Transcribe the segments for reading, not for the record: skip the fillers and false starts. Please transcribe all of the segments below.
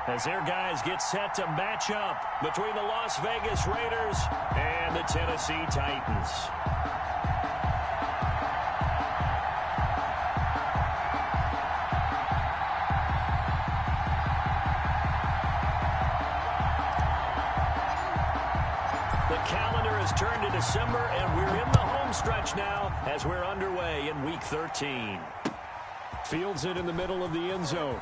as their guys get set to match up between the Las Vegas Raiders and the Tennessee Titans. The calendar has turned to December, and we're in the home stretch now as we're underway in Week 13. Fields it in the middle of the end zone.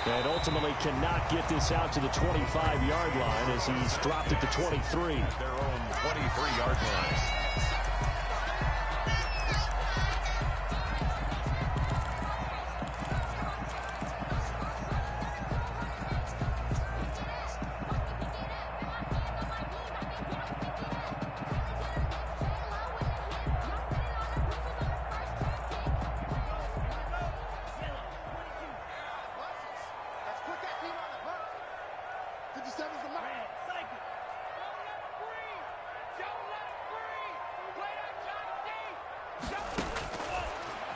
And ultimately cannot get this out to the 25-yard line as he's dropped at the 23. Their own 23-yard line.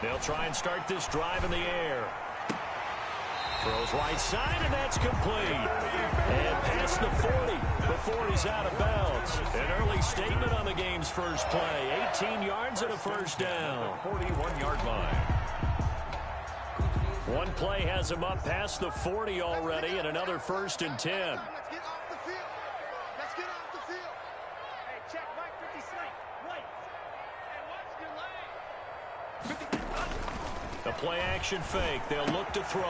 They'll try and start this drive in the air. Throws right side, and that's complete. And past the 40 before he's out of bounds. An early statement on the game's first play. 18 yards and a first down. 41-yard line. One play has him up past the 40 already, and another 1st and 10. The play action fake. They'll look to throw.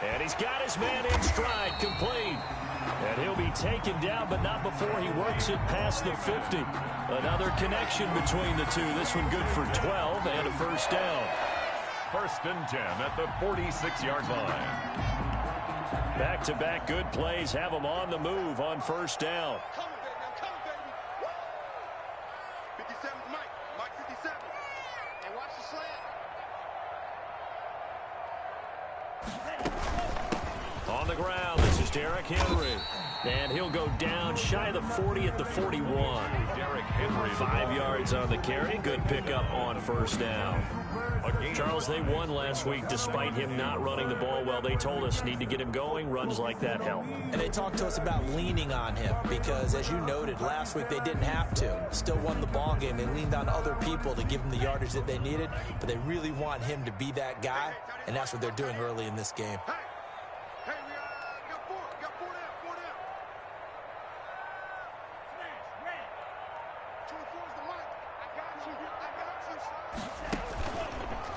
And he's got his man in stride, complete. And he'll be taken down, but not before he works it past the 50. Another connection between the two. This one good for 12 and a first down. 1st and 10 at the 46-yard line. Back-to-back good plays have them on the move on first down. On the ground, this is Derrick Henry. And he'll go down shy of the 40 at the 41. Derrick Henry. 5 yards on the carry. Good pickup on first down. Charles, they won last week despite him not running the ball well. They told us need to get him going. Runs like that help. And they talked to us about leaning on him because, as you noted, last week they didn't have to. Still won the ball game. They leaned on other people to give them the yardage that they needed, but they really want him to be that guy, and that's what they're doing early in this game.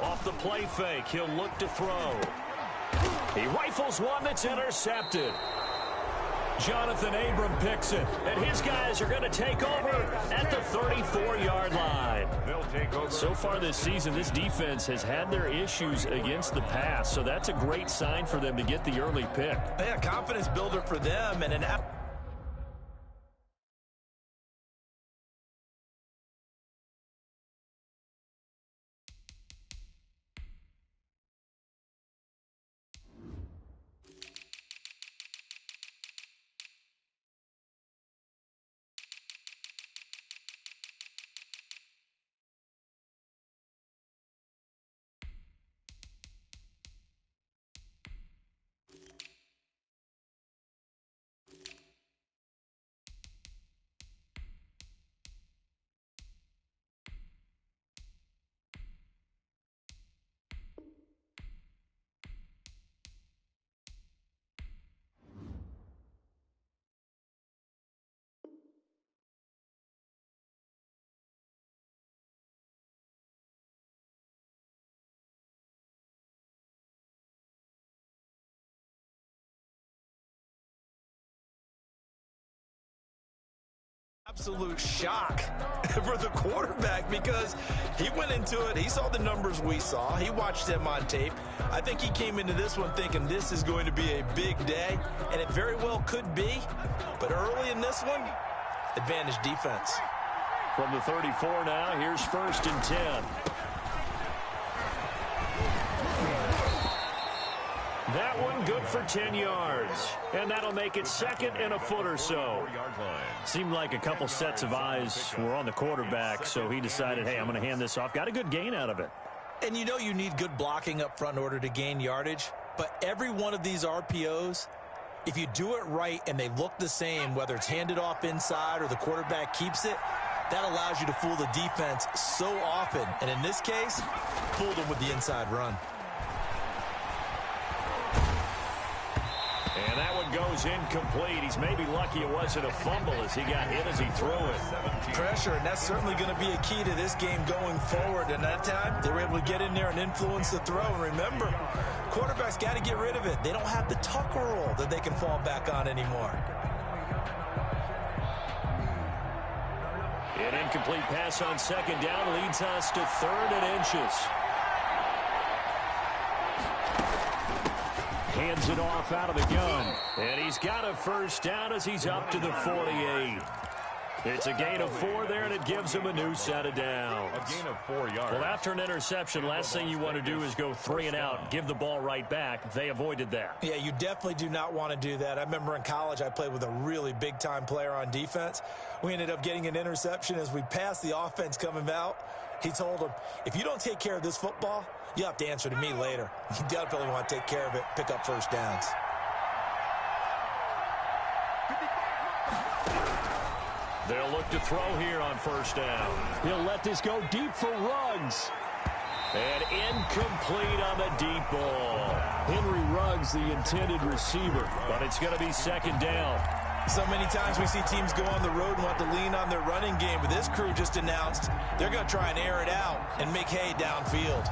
Off the play fake, he'll look to throw. He rifles one that's intercepted. Jonathan Abram picks it, and his guys are going to take over at the 34-yard line. They'll take over. So far this season, this defense has had their issues against the pass, so that's a great sign for them to get the early pick. Yeah, confidence builder for them, and an absolute shock for the quarterback because he went into it. He saw the numbers we saw. He watched them on tape. I think he came into this one thinking this is going to be a big day, and it very well could be. But early in this one, advantage defense. From the 34 now, here's 1st and 10. That one good for 10 yards. And that'll make it 2nd and a foot or so. Seemed like a couple sets of eyes were on the quarterback, so he decided, hey, I'm going to hand this off. Got a good gain out of it. And you know you need good blocking up front in order to gain yardage. But every one of these RPOs, if you do it right and they look the same, whether it's handed off inside or the quarterback keeps it, that allows you to fool the defense so often. And in this case, fooled them with the inside run. And that one goes incomplete. He's maybe lucky it wasn't a fumble as he got hit as he threw it. Pressure, and that's certainly going to be a key to this game going forward. And that time, they were able to get in there and influence the throw. And remember, quarterbacks got to get rid of it. They don't have the tucker roll that they can fall back on anymore. An incomplete pass on second down leads us to 3rd and inches. Hands it off out of the gun. And he's got a first down as he's up to the 48. It's a gain of 4 there, and it gives him a new set of downs. A gain of 4 yards. Well, after an interception, last thing you want to do is go 3 and out, give the ball right back. They avoided that. Yeah, you definitely do not want to do that. I remember in college I played with a really big-time player on defense. We ended up getting an interception as we passed the offense coming out. He told him, if you don't take care of this football, you have to answer to me later. You definitely want to take care of it, pick up first downs. They'll look to throw here on first down. He'll let this go deep for Ruggs. And incomplete on the deep ball. Henry Ruggs, the intended receiver. But it's going to be second down. So many times we see teams go on the road and want to lean on their running game, but this crew just announced they're going to try and air it out and make hay downfield.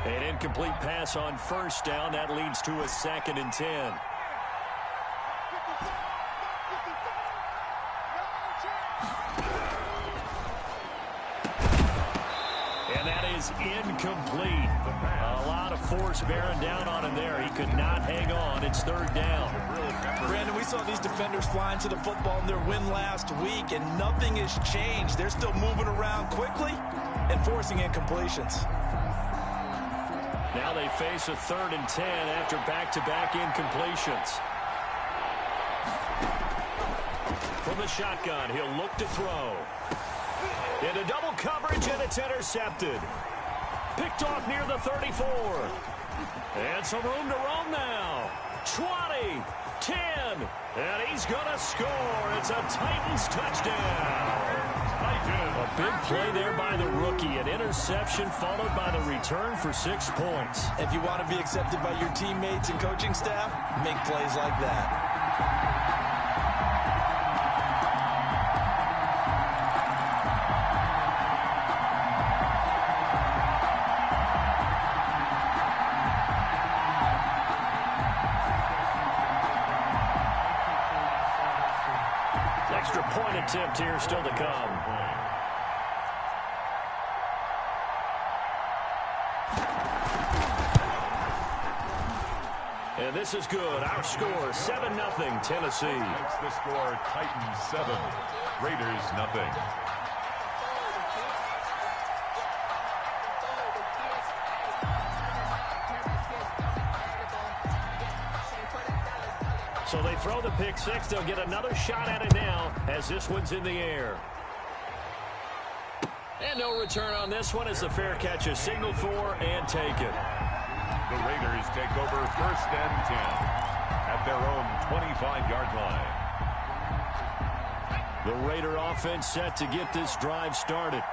An incomplete pass on first down. That leads to a 2nd and 10. And that is incomplete. A lot of force bearing down on him there. He could not hang on. It's 3rd down. Brandon, we saw these defenders flying to the football in their win last week, and nothing has changed. They're still moving around quickly and forcing incompletions. Now they face a 3rd and 10 after back-to-back incompletions. From the shotgun, he'll look to throw. Into double coverage, and it's intercepted. Picked off near the 34. And some room to roam now. 20, 10, and he's going to score. It's a Titans touchdown. A big play there by the rookie. An interception followed by the return for 6 points. If you want to be accepted by your teammates and coaching staff, make plays like that. Extra point attempt here still to come. And this is good. Our score, 7-0 Tennessee. Makes the score Titans 7, Raiders nothing. So they throw the pick six. They'll get another shot at it now as this one's in the air. And no return on this one as the fair catch is signaled for and taken. The Raiders take over 1st and 10 at their own 25-yard line. The Raider offense set to get this drive started.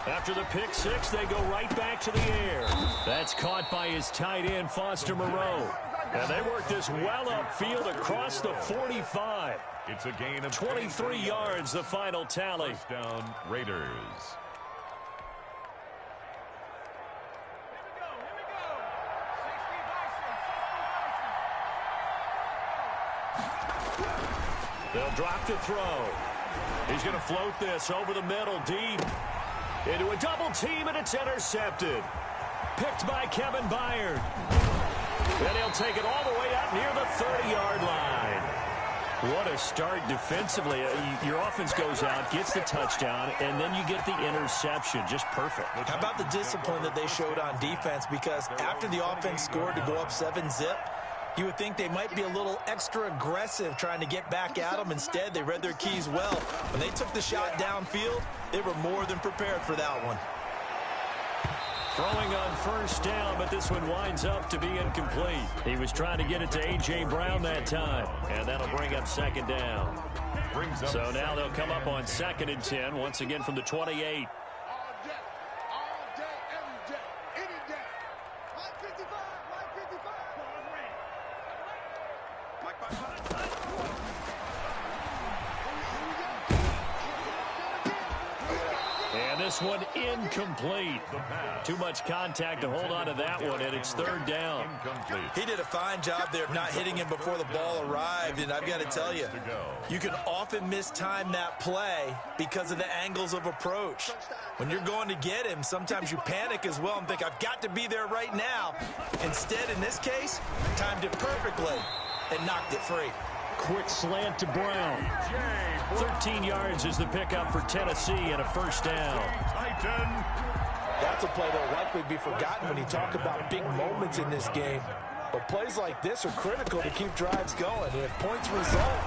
After the pick six, they go right back to the air. That's caught by his tight end, Foster Moreau. And they work this well upfield across the 45. It's a gain of 23 yards, the final tally. First down, Raiders. They'll drop to throw. He's going to float this over the middle, deep. Into a double team, and it's intercepted. Picked by Kevin Byard. And he'll take it all the way up near the 30-yard line. What a start defensively. Your offense goes out, gets the touchdown, and then you get the interception. Just perfect. How about the discipline that they showed on defense? Because after the offense scored to go up 7-zip, You would think they might be a little extra aggressive trying to get back at them. Instead, they read their keys well. When they took the shot downfield, they were more than prepared for that one. Throwing on first down, but this one winds up to be incomplete. He was trying to get it to A.J. Brown that time, and that'll bring up second down. So now they'll come up on 2nd and 10, once again from the 28. And this one incomplete. Too much contact to hold on to that one, and it's 3rd down. He did a fine job there of not hitting him before the ball arrived, and I've got to tell you, you can often mistime that play because of the angles of approach. When you're going to get him, sometimes you panic as well and think, I've got to be there right now. Instead, in this case, timed it perfectly and knocked it free. Quick slant to Brown. 13 yards is the pickup for Tennessee and a first down. That's a play that will likely be forgotten when you talk about big moments in this game. But plays like this are critical to keep drives going. And if points result,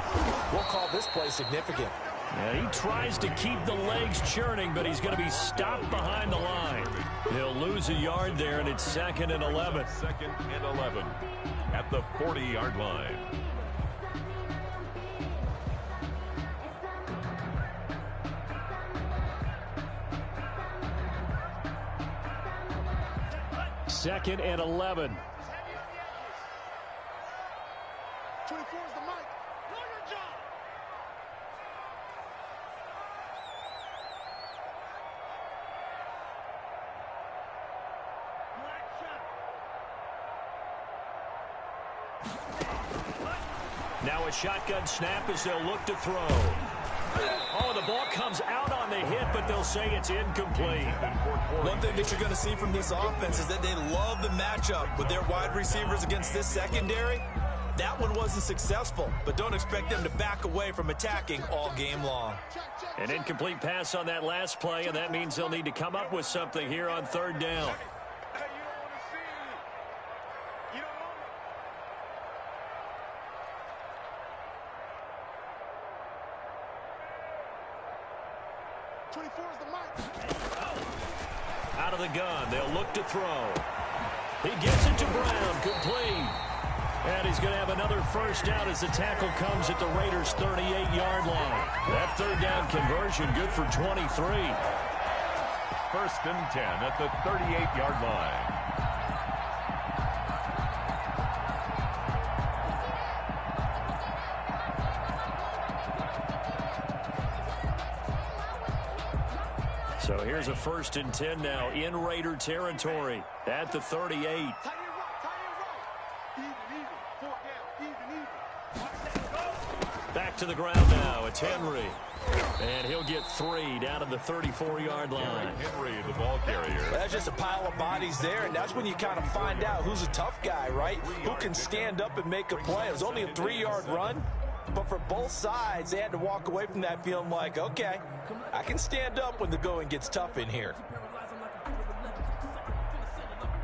we'll call this play significant. Yeah, he tries to keep the legs churning, but he's going to be stopped behind the line. He'll lose a yard there, and it's 2nd and 11. 2nd and 11 at the 40-yard line. Second and 11. 24 is the mic. Know your job. Now a shotgun snap as they'll look to throw. Oh, the ball comes out on the hit, but they'll say it's incomplete. One thing that you're going to see from this offense is that they love the matchup with their wide receivers against this secondary. That one wasn't successful, but don't expect them to back away from attacking all game long. An incomplete pass on that last play, and that means they'll need to come up with something here on 3rd down. Out of the gun, they'll look to throw. He gets it to Brown, complete. And he's going to have another first down as the tackle comes at the Raiders' 38-yard line. That 3rd down conversion good for 23. 1st and 10 at the 38-yard line. So here's a 1st and 10 now in Raider territory at the 38. Back to the ground now. It's Henry. And he'll get 3 down at the 34-yard line. Henry, the ball carrier. That's just a pile of bodies there, and that's when you kind of find out who's a tough guy, right? Who can stand up and make a play. It was only a 3-yard run, but for both sides, they had to walk away from that feeling like, okay, I can stand up when the going gets tough in here.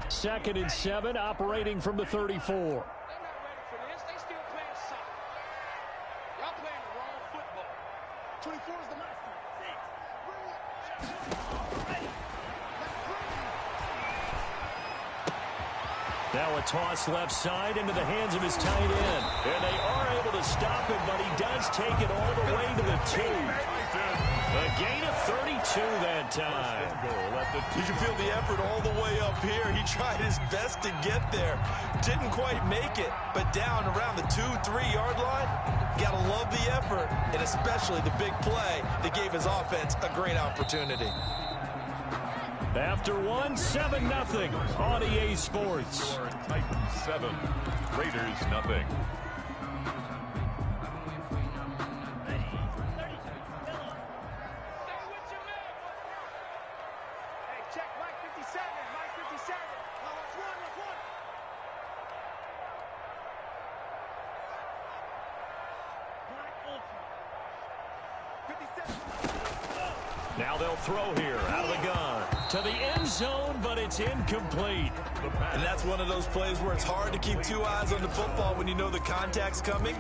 2nd and 7, operating from the 34. Now a toss left side into the hands of his tight end. And they are able to stop him, but he does take it all the way to the 2. A gain of 32 that time. You can feel the effort all the way up here. He tried his best to get there. Didn't quite make it, but down around the 2-3-yard line, gotta love the effort, and especially the big play that gave his offense a great opportunity. After 1, 7-0 on EA Sports. Titans 7, Raiders 0. Now they'll throw here out of the gun to the end zone, but it's incomplete. And that's one of those plays where it's hard to keep two eyes on the football when you know the contact's coming,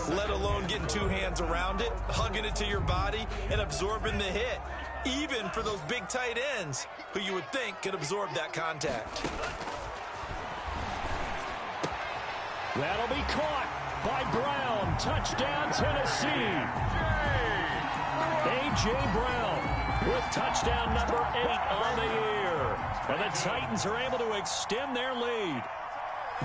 let alone getting two hands around it, hugging it to your body, and absorbing the hit, even for those big tight ends who you would think could absorb that contact. That'll be caught by Brown. Touchdown, Tennessee. A.J. Brown with touchdown number 8 on the year. And the Titans are able to extend their lead.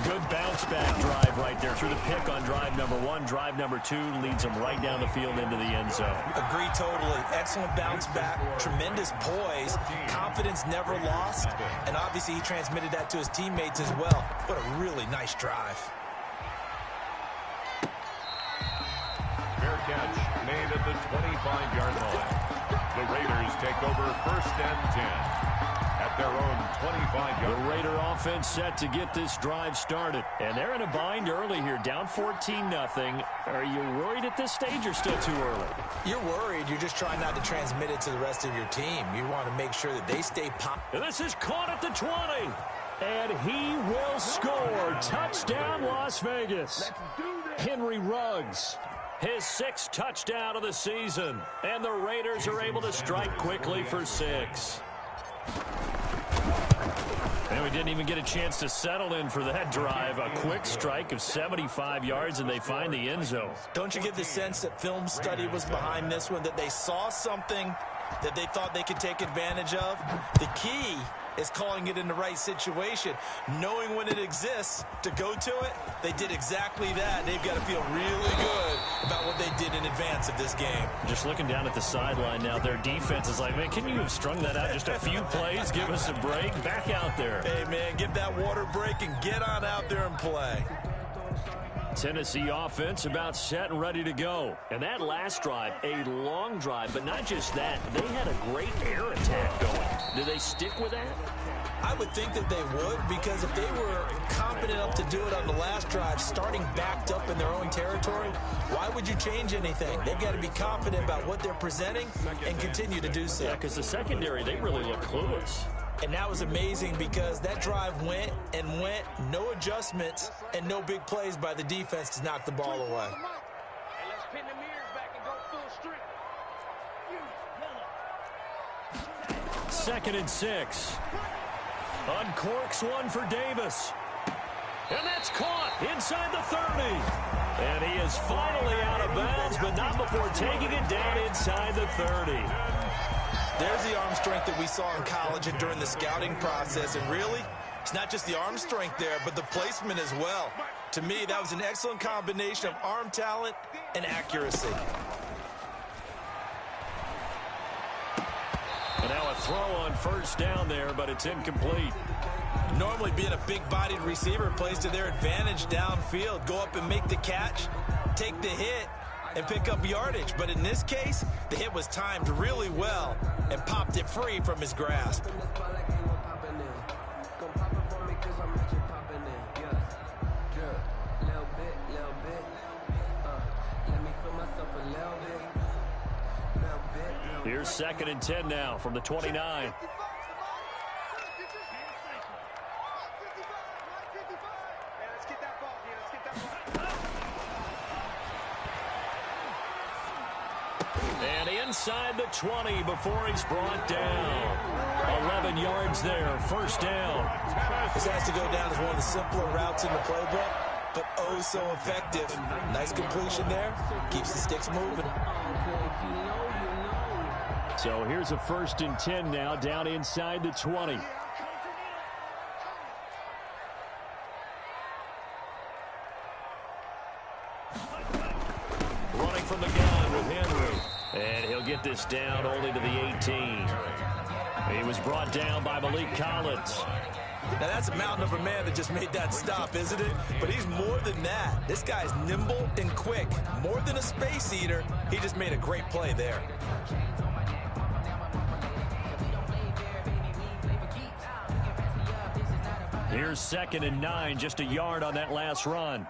Good bounce-back drive right there through the pick on drive number 1. Drive number 2 leads them right down the field into the end zone. Agree totally. Excellent bounce-back, tremendous poise, confidence never lost, and obviously he transmitted that to his teammates as well. What a really nice drive. Fair catch made at the 25-yard line. The Raiders take over 1st and 10 at their own 25-yard line. The Raider offense set to get this drive started. And they're in a bind early here, down 14-0. Are you worried at this stage or still too early? You're worried. You're just trying not to transmit it to the rest of your team. You want to make sure that they stay And this is caught at the 20. And he will score. Touchdown, Las Vegas. Henry Ruggs. His 6th touchdown of the season. And the Raiders are able to strike quickly for 6. And we didn't even get a chance to settle in for that drive. A quick strike of 75 yards, and they find the end zone. Don't you get the sense that film study was behind this one, that they saw something that they thought they could take advantage of? The key is calling it in the right situation, knowing when it exists to go to it. They did exactly that. They've got to feel really good about what they did in advance of this game. Just looking down at the sideline now, their defense is like, man, can you have strung that out just a few plays? Give us a break. Back out there. Hey, man, give that water break and get on out there and play. Tennessee offense about set and ready to go. And that last drive, a long drive, but not just that. They had a great air attack going. Do they stick with that? I would think that they would, because if they were confident enough to do it on the last drive, starting backed up in their own territory, why would you change anything? They've got to be confident about what they're presenting and continue to do so. Yeah, because the secondary, they really look clueless. And that was amazing because that drive went and went, no adjustments, and no big plays by the defense to knock the ball away. Let's pin the mirrors back and go full strength. 2nd and 6. Uncorks one for Davis. And that's caught inside the 30. And he is finally out of bounds, but not before taking it down inside the 30. There's the arm strength that we saw in college and during the scouting process. And really, it's not just the arm strength there, but the placement as well. To me, that was an excellent combination of arm talent and accuracy. And now a throw on 1st down there, but it's incomplete. Normally being a big-bodied receiver plays to their advantage downfield. Go up and make the catch, take the hit, and pick up yardage. But in this case, the hit was timed really well and popped it free from his grasp. Here's 2nd and 10 now from the 29. And inside the 20 before he's brought down. 11 yards there, 1st down. This has to go down as one of the simpler routes in the playbook, but oh so effective. Nice completion there. Keeps the sticks moving. So here's a 1st and 10 now, down inside the 20. Running from the gun with Henry. And he'll get this down only to the 18. He was brought down by Malik Collins. Now, that's a mountain of a man that just made that stop, isn't it? But he's more than that. This guy's nimble and quick. More than a space eater, he just made a great play there. Here's 2nd and 9, just a yard on that last run.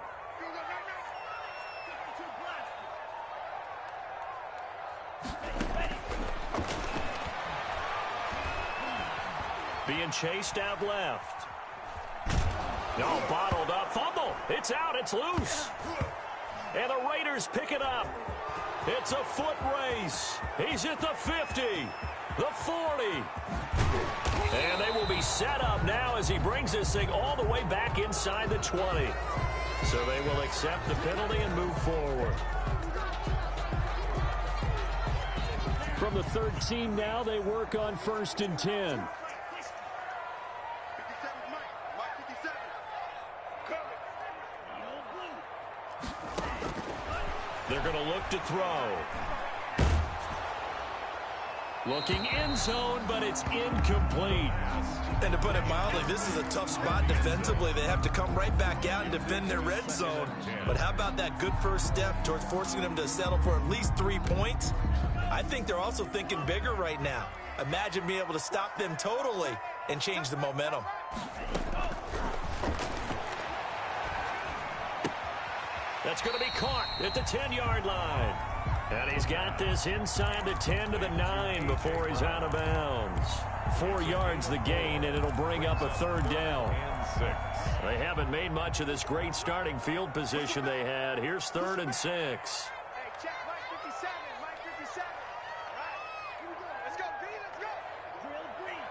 Being chased out left. No, bottled up. Fumble. It's out. It's loose. And the Raiders pick it up. It's a foot race. He's at the 50, the 40. And they will be set up now as he brings this thing all the way back inside the 20. So they will accept the penalty and move forward. From the 13 now, they work on 1st and 10. They're going to look to throw. Looking end zone, but it's incomplete. And to put it mildly, this is a tough spot defensively. They have to come right back out and defend their red zone. But how about that good first step towards forcing them to settle for at least 3 points? I think they're also thinking bigger right now. Imagine being able to stop them totally and change the momentum. That's going to be caught at the 10-yard line. And he's got this inside the 10 to the 9 before he's out of bounds. 4 yards the gain, and it'll bring up a 3rd down. And 6. They haven't made much of this great starting field position they had. Here's 3rd and 6. Hey, check Mike 57. Mike 57. All right, here we go. Let's go, B. Let's go. Drill green.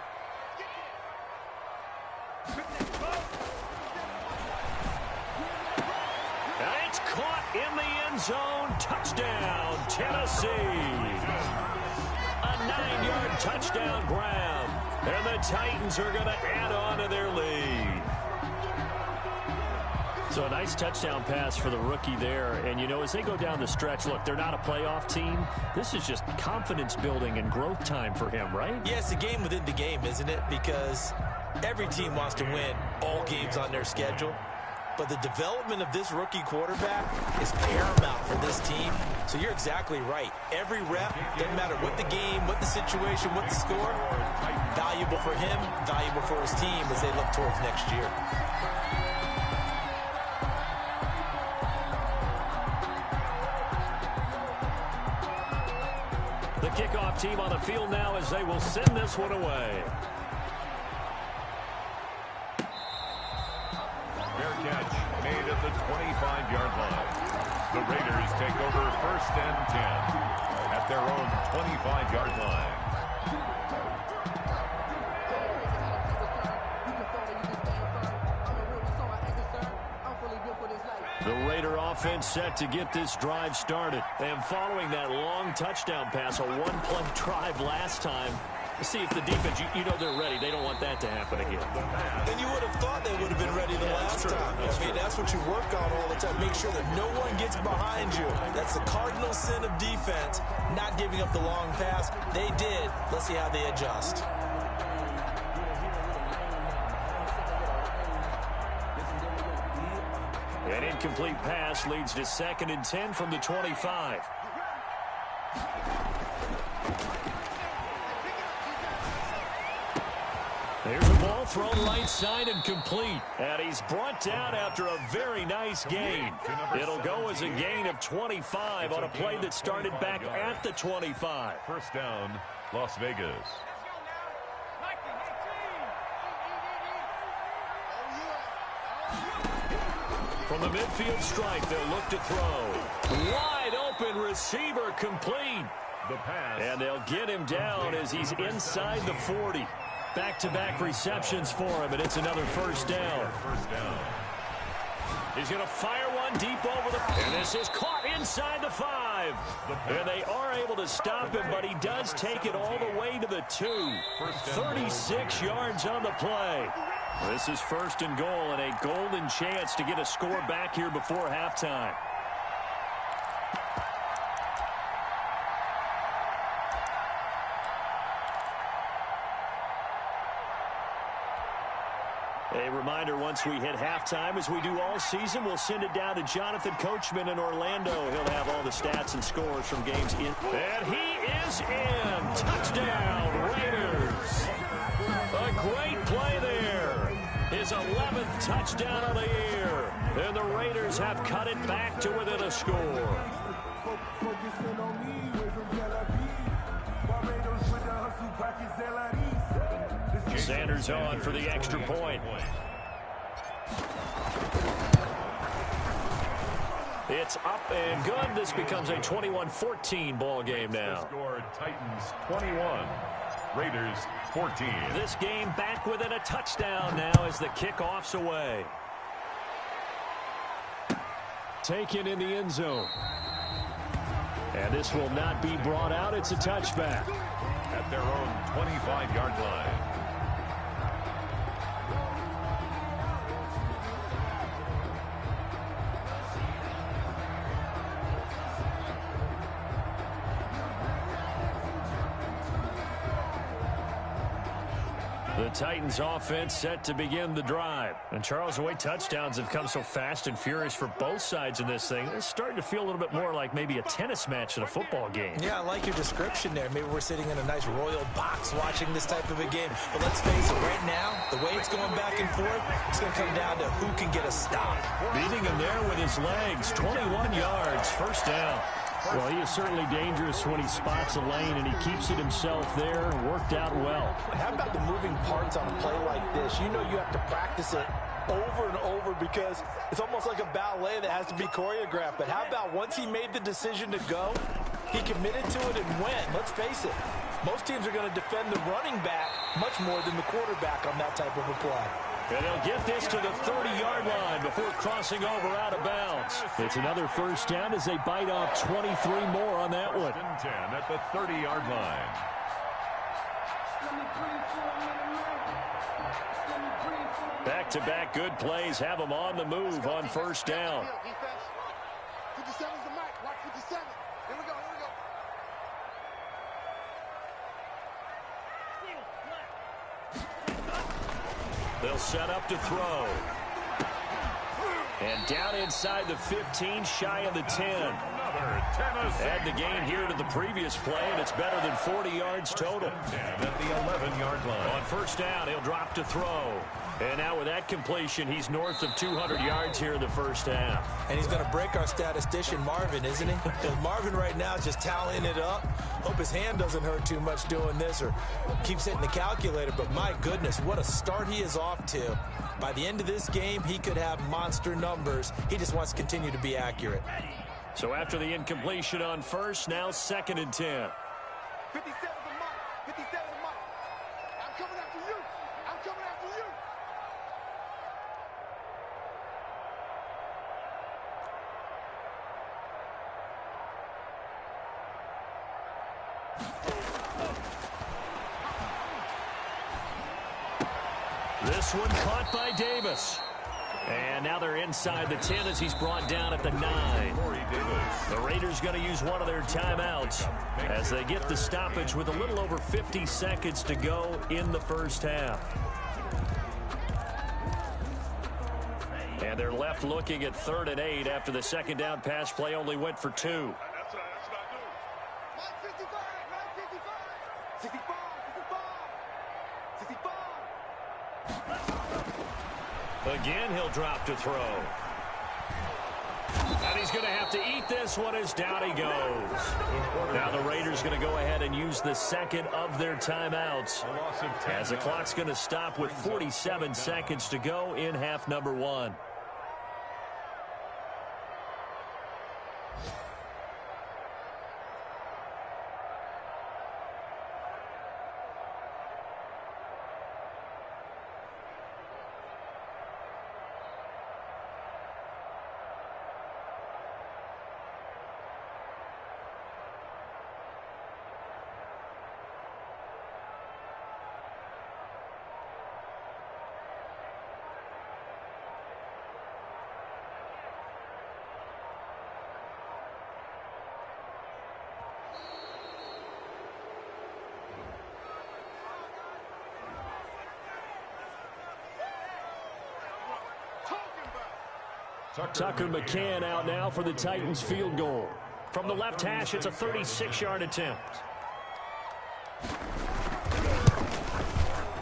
And it's caught in the end zone. Touchdown, Tennessee. A 9-yard touchdown grab. And the Titans are going to add on to their lead. So a nice touchdown pass for the rookie there. And, you know, as they go down the stretch, look, they're not a playoff team. This is just confidence building and growth time for him, right? Yeah, it's a game within the game, isn't it? Because every team wants to win all games on their schedule. But the development of this rookie quarterback is paramount for this team. So you're exactly right. Every rep, doesn't matter what the game, what the situation, what the score, valuable for him, valuable for his team as they look towards next year. The kickoff team on the field now as they will send this one away. Fair catch made at the 25-yard line. The Raiders take over 1st and 10 at their own 25-yard line. The Raider offense set to get this drive started. And following that long touchdown pass, a one-play drive last time, see if the defense, you know they're ready. They don't want that to happen again. And you would have thought they would have been ready the last time. That's what you work on all the time. Make sure that no one gets behind you. That's the cardinal sin of defense, not giving up the long pass. They did. Let's see how they adjust. An incomplete pass leads to 2nd and 10 from the 25. There's a ball thrown right side and complete. And he's brought down after a very nice gain. It'll go as a gain of 25 on a play that started back at the 25. 1st down, Las Vegas. From the midfield stripe, they'll look to throw. Wide open receiver complete. The pass. And they'll get him down as he's inside the 40. Back-to-back receptions for him, and it's another 1st down. 1st down. He's going to fire one deep over the... And this is caught inside the 5. And they are able to stop him, but he does take it all the way to the 2. 36 yards on the play. This is 1st and goal, and a golden chance to get a score back here before halftime. A reminder, once we hit halftime, as we do all season, we'll send it down to Jonathan Coachman in Orlando. He'll have all the stats and scores from games in. And he is in. Touchdown, Raiders. A great play there. His 11th touchdown of the year. And the Raiders have cut it back to within a score. Sanders on for the extra point. It's up and good. This becomes a 21-14 ball game now. Score Titans 21, Raiders 14. This game back within a touchdown now as the kickoff's away. Taken in the end zone. And this will not be brought out. It's a touchback. At their own 25-yard line. The Titans offense set to begin the drive. And Charles, the way touchdowns have come so fast and furious for both sides in this thing, it's starting to feel a little bit more like maybe a tennis match than a football game. Yeah, I like your description there. Maybe we're sitting in a nice royal box watching this type of a game. But let's face it, right now, the way it's going back and forth, it's going to come down to who can get a stop. Beating him there with his legs, 21 yards, first down. Well, he is certainly dangerous when he spots a lane, and he keeps it himself there. Worked out well. How about the moving parts on a play like this? You know you have to practice it over and over because it's almost like a ballet that has to be choreographed. But how about once he made the decision to go, he committed to it and went. Let's face it, most teams are going to defend the running back much more than the quarterback on that type of a play. And they'll get this to the 30-yard line before crossing over out of bounds. It's another first down as they bite off 23 more on that one. 10 at the 30-yard line. Back-to-back good plays have them on the move on first down. 57's the mic. Watch 57. Here we go. They'll set up to throw. And down inside the 15, shy of the 10. Add the gain here to the previous play, and it's better than 40 yards total. 10 at the 11-yard line. On first down, he'll drop to throw. And now with that completion, he's north of 200 yards here in the first half. And he's going to break our statistician, Marvin, isn't he? Because Marvin right now is just tallying it up. Hope his hand doesn't hurt too much doing this or keeps hitting the calculator. But my goodness, what a start he is off to. By the end of this game, he could have monster numbers. He just wants to continue to be accurate. So after the incompletion on first, now 2nd and 10. 57's the mic. 57's the mic. I'm coming after you. I'm coming after you. This one caught by Davis. And now they're inside the 10 as he's brought down at the 9. The Raiders going to use one of their timeouts as they get the stoppage with a little over 50 seconds to go in the first half. And they're left looking at 3rd and 8 after the second down pass play only went for 2. That's what I do. 55, 65, 65. Again, he'll drop to throw. And he's going to have to eat this one as down he goes. Now the Raiders going to go ahead and use the second of their timeouts as the clock's going to stop with 47 seconds to go in half number 1. Tucker McCann out now for the Titans field goal. From the left hash, it's a 36-yard attempt.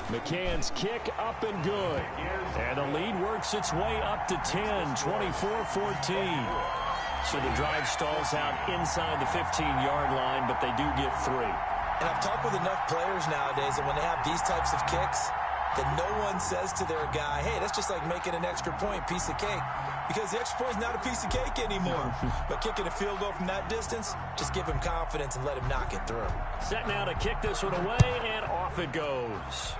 McCann's kick up and good. And the lead works its way up to 10, 24-14. So the drive stalls out inside the 15-yard line, but they do get 3. And I've talked with enough players nowadays that when they have these types of kicks, that no one says to their guy, hey, that's just like making an extra point, piece of cake. Because the extra point is not a piece of cake anymore. But kicking a field goal from that distance, just give him confidence and let him knock it through. Set now to kick this one away, and off it goes.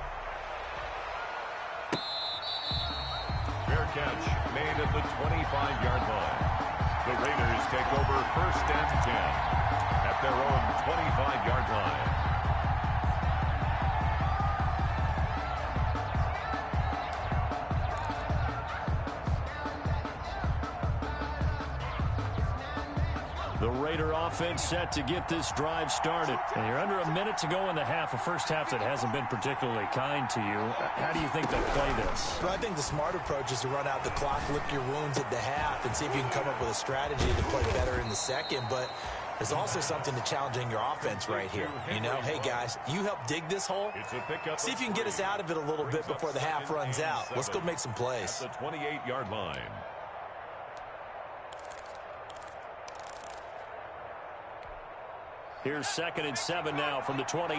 Fair catch made at the 25-yard line. The Raiders take over 1st and 10 at their own 25-yard line. The Raider offense set to get this drive started. And you're under a minute to go in the half, a first half that hasn't been particularly kind to you. How do you think they'll play this? Well, I think the smart approach is to run out the clock, lick your wounds at the half, and see if you can come up with a strategy to play better in the second. But there's also something to challenging your offense right here. You know, hey, guys, you help dig this hole. See if you can get us out of it a little bit before the half runs out. Let's go make some plays. At the 28-yard line. Here's 2nd and 7 now from the 28.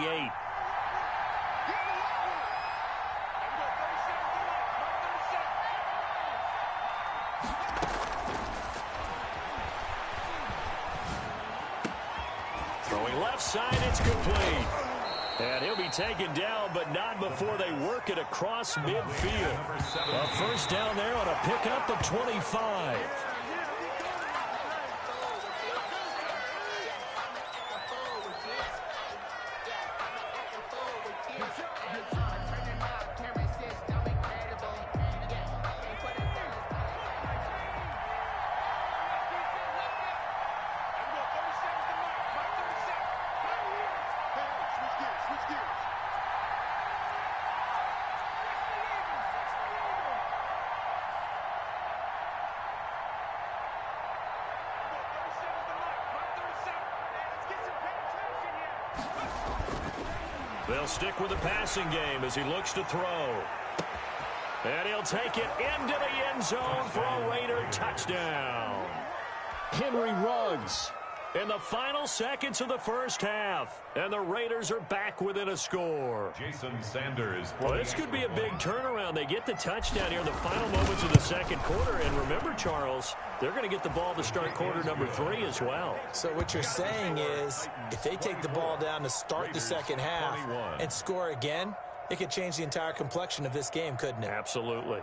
Throwing left side, it's complete. And he'll be taken down, but not before they work it across midfield. A first down there on a pickup of 25. They'll stick with the passing game as he looks to throw. And he'll take it into the end zone for a Raider touchdown. Henry Ruggs in the final seconds of the first half. And the Raiders are back within a score. Jason Sanders. Well, this could be a big turnaround. They get the touchdown here in the final moments of the second quarter. And remember, Charles, they're going to get the ball to start quarter number 3 as well. So what you're saying is if they take the ball down to start the second half and score again, it could change the entire complexion of this game, couldn't it? Absolutely.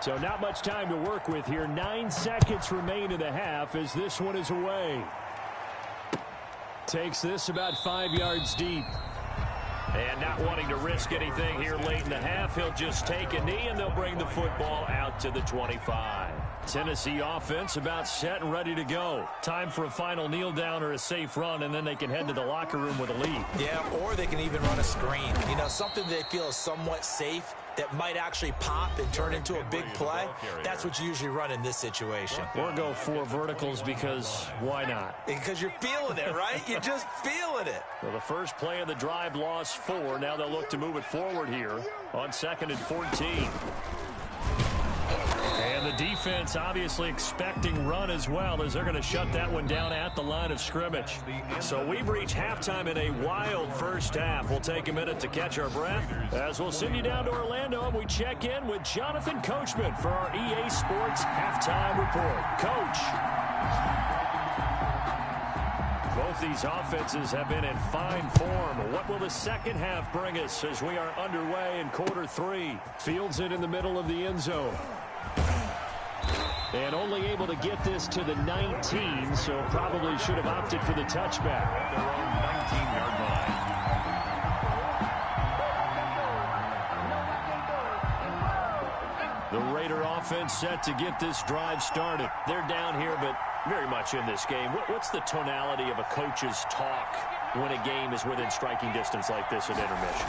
So not much time to work with here. 9 seconds remain in the half as this one is away. Takes this about 5 yards deep. And not wanting to risk anything here late in the half, he'll just take a knee and they'll bring the football out to the 25. Tennessee offense about set and ready to go. Time for a final kneel down or a safe run, and then they can head to the locker room with a lead. Yeah, or they can even run a screen. You know, something they feel is somewhat safe that might actually pop and turn into a big play. That's what you usually run in this situation. Or go 4 verticals because why not? Because you're feeling it, right? You're just feeling it. Well, the first play of the drive lost 4. Now they'll look to move it forward here on 2nd and 14. And the defense obviously expecting run as well, as they're going to shut that one down at the line of scrimmage. So we've reached halftime in a wild first half. We'll take a minute to catch our breath as we'll send you down to Orlando and we check in with Jonathan Coachman for our EA Sports Halftime Report. Coach. Both these offenses have been in fine form. What will the second half bring us as we are underway in quarter 3? Fields it in the middle of the end zone. And only able to get this to the 19, so probably should have opted for the touchback. Their own 19-yard line. The Raider offense set to get this drive started. They're down here, but very much in this game. What's the tonality of a coach's talk when a game is within striking distance like this at intermission?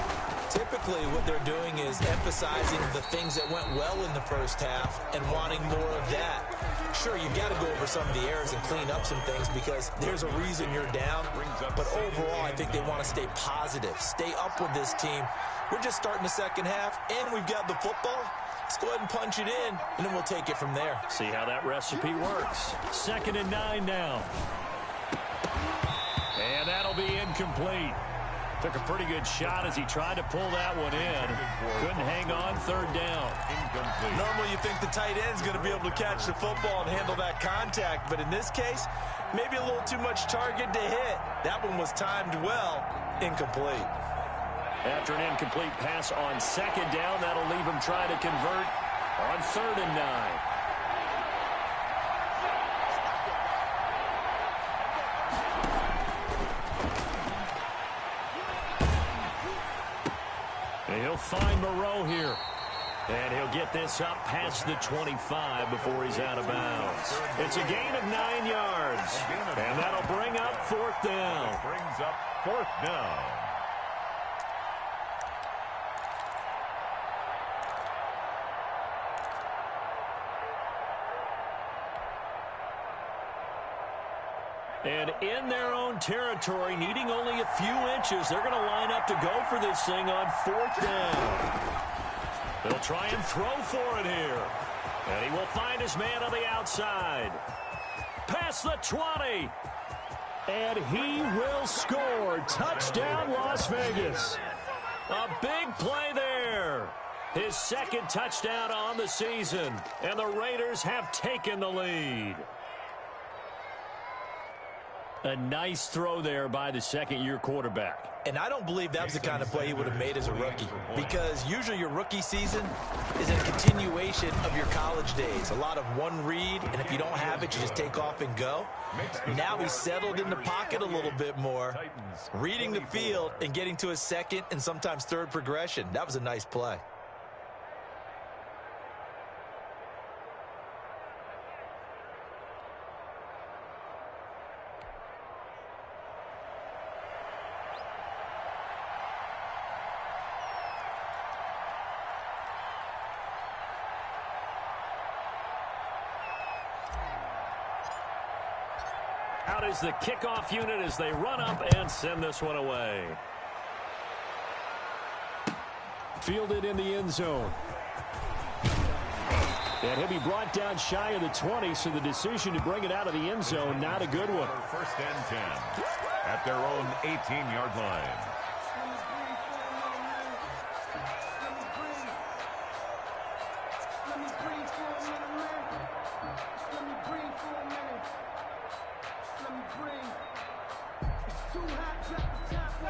Typically, what they're doing is emphasizing the things that went well in the first half and wanting more of that. Sure, you've got to go over some of the errors and clean up some things because there's a reason you're down. But overall, I think they want to stay positive, stay up with this team. We're just starting the second half, and we've got the football. Let's go ahead and punch it in, and then we'll take it from there. See how that recipe works. 2nd and 9 now. And that'll be incomplete. Took a pretty good shot as he tried to pull that one in. Couldn't hang on. 3rd down. Incomplete. Normally you think the tight end's going to be able to catch the football and handle that contact, but in this case, maybe a little too much target to hit. That one was timed well. Incomplete. After an incomplete pass on 2nd down, that'll leave him trying to convert on 3rd and 9. He'll find Moreau here. And he'll get this up past the 25 before he's out of bounds. It's a gain of 9 yards. And that'll bring up 4th down. Brings up 4th down. And in their own territory, needing only a few inches, they're going to line up to go for this thing on 4th down. They'll try and throw for it here. And he will find his man on the outside. Past the 20. And he will score. Touchdown, Las Vegas. A big play there. His 2nd touchdown on the season. And the Raiders have taken the lead. A nice throw there by the 2nd-year quarterback. And I don't believe that was the kind of play he would have made as a rookie, because usually your rookie season is a continuation of your college days. A lot of one read, and if you don't have it, you just take off and go. Now he's settled in the pocket a little bit more, reading the field and getting to his 2nd and sometimes 3rd progression. That was a nice play. Out is the kickoff unit as they run up and send this one away. Fielded in the end zone. And he'll be brought down shy of the 20, so the decision to bring it out of the end zone, not a good one. 1st and 10 at their own 18-yard line.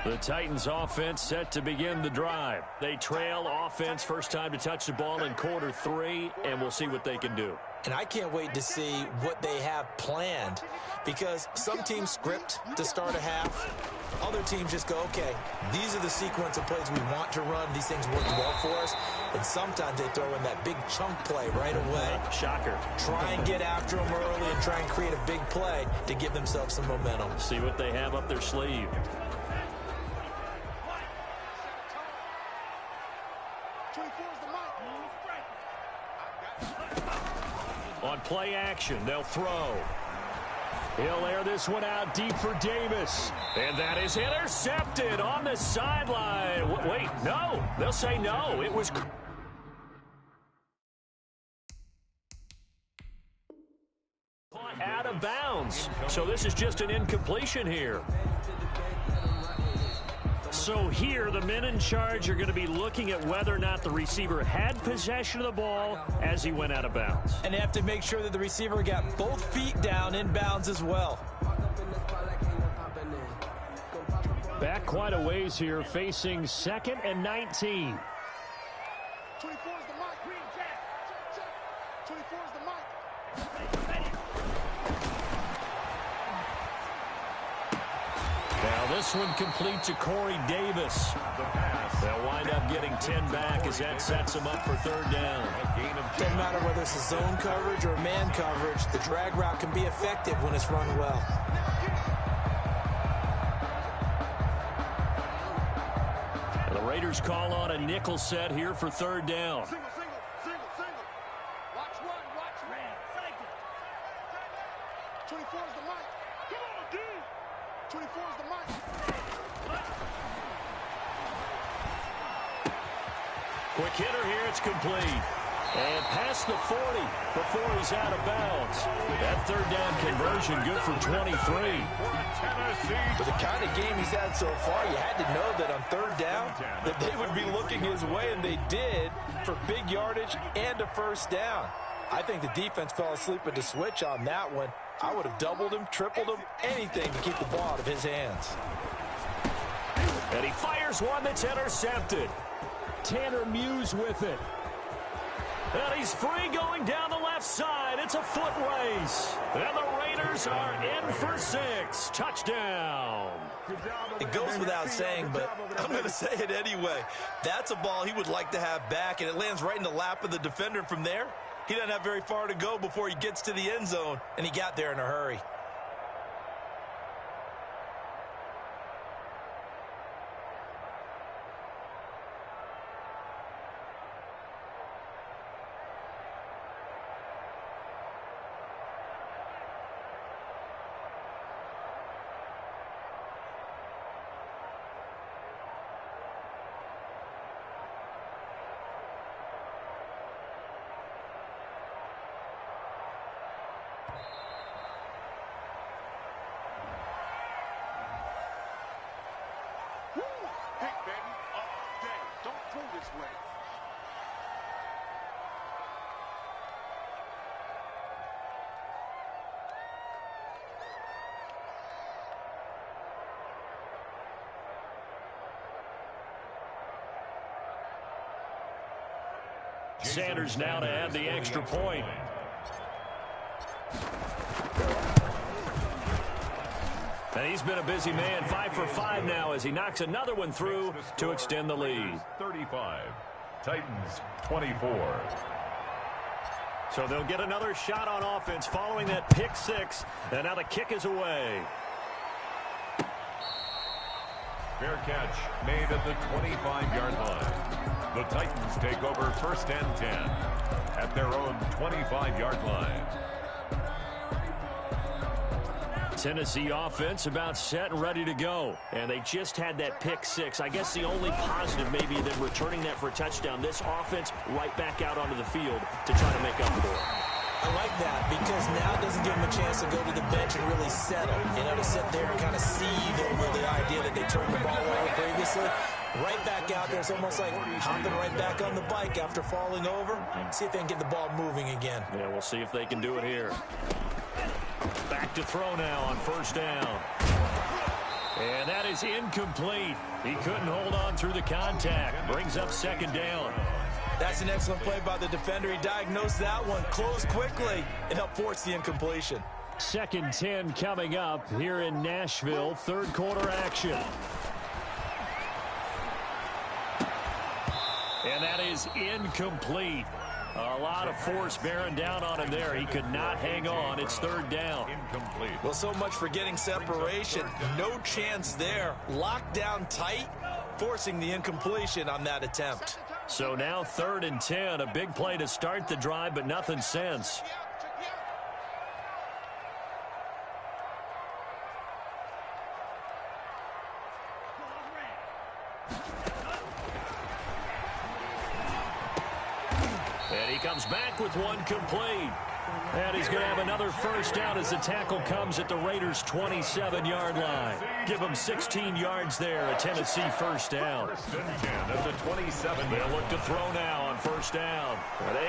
The Titans offense set to begin the drive. They trail offense, first time to touch the ball in quarter 3, and we'll see what they can do. And I can't wait to see what they have planned, because some teams script to start a half. Other teams just go, okay, these are the sequence of plays we want to run. These things work well for us. And sometimes they throw in that big chunk play right away. Shocker. Try and get after them early and try and create a big play to give themselves some momentum. See what they have up their sleeve. On play action, they'll throw. He'll air this one out deep for Davis. And that is intercepted on the sideline. Wait, no. They'll say no. It was... out of bounds. So this is just an incompletion here. So here, the men in charge are going to be looking at whether or not the receiver had possession of the ball as he went out of bounds. And they have to make sure that the receiver got both feet down in bounds as well. Back quite a ways here, facing 2nd and 19. 24 is the mic. Green jack. 24 is the mic. Now this one complete to Corey Davis. They'll wind up getting 10 back as that sets them up for 3rd down. Doesn't matter whether it's a zone coverage or man coverage, the drag route can be effective when it's run well. The Raiders call on a nickel set here for 3rd down. Single. Watch one. Red. 24 is the mic. Quick hitter here, it's complete. And past the 40 before he's out of bounds. That third down conversion good for 23. With the kind of game he's had so far, you had to know that on third down that they would be looking his way, and they did, for big yardage and a first down. I think the defense fell asleep at the switch on that one. I would have doubled him, tripled him, anything to keep the ball out of his hands. And he fires one that's intercepted. Tanner Muse with it. And he's free going down the left side. It's a foot race. And the Raiders are in for 6. Touchdown. It goes without saying, but I'm going to say it anyway. That's a ball he would like to have back, and it lands right in the lap of the defender. From there, he doesn't have very far to go before he gets to the end zone, and he got there in a hurry. Hey, baby, up day. Don't go this way. Sanders now to add the extra point. And he's been a busy man, 5 for 5 now as he knocks another one through to extend the lead. 35, Titans 24. So they'll get another shot on offense following that pick 6. And now the kick is away. Fair catch made at the 25-yard line. The Titans take over first and 10 at their own 25-yard line. Tennessee offense about set and ready to go. And they just had that pick 6. I guess the only positive maybe them returning that for a touchdown. This offense right back out onto the field to try to make up for it. I like that because now it doesn't give him a chance to go to the bench and really settle. To sit there and kind of seethe over the idea that they turned the ball over previously. Right back out there. It's almost like hopping right back on the bike after falling over. See if they can get the ball moving again. Yeah, we'll see if they can do it here. Back to throw now on first down. And that is incomplete. He couldn't hold on through the contact. Brings up second down. That's an excellent play by the defender. He diagnosed that one, closed quickly, and helped force the incompletion. Second 10 coming up here in Nashville. Third quarter action. And that is incomplete. A lot of force bearing down on him there. He could not hang on. It's third down. Incomplete. Well, so much for getting separation. No chance there. Locked down tight, forcing the incompletion on that attempt. So now third and 10. A big play to start the drive, but nothing since. And he comes back with one complete. And he's going to have another first down as the tackle comes at the Raiders' 27-yard line. Give him 16 yards there, a Tennessee first down. First and 10 at the 27. They'll look to throw now on first down.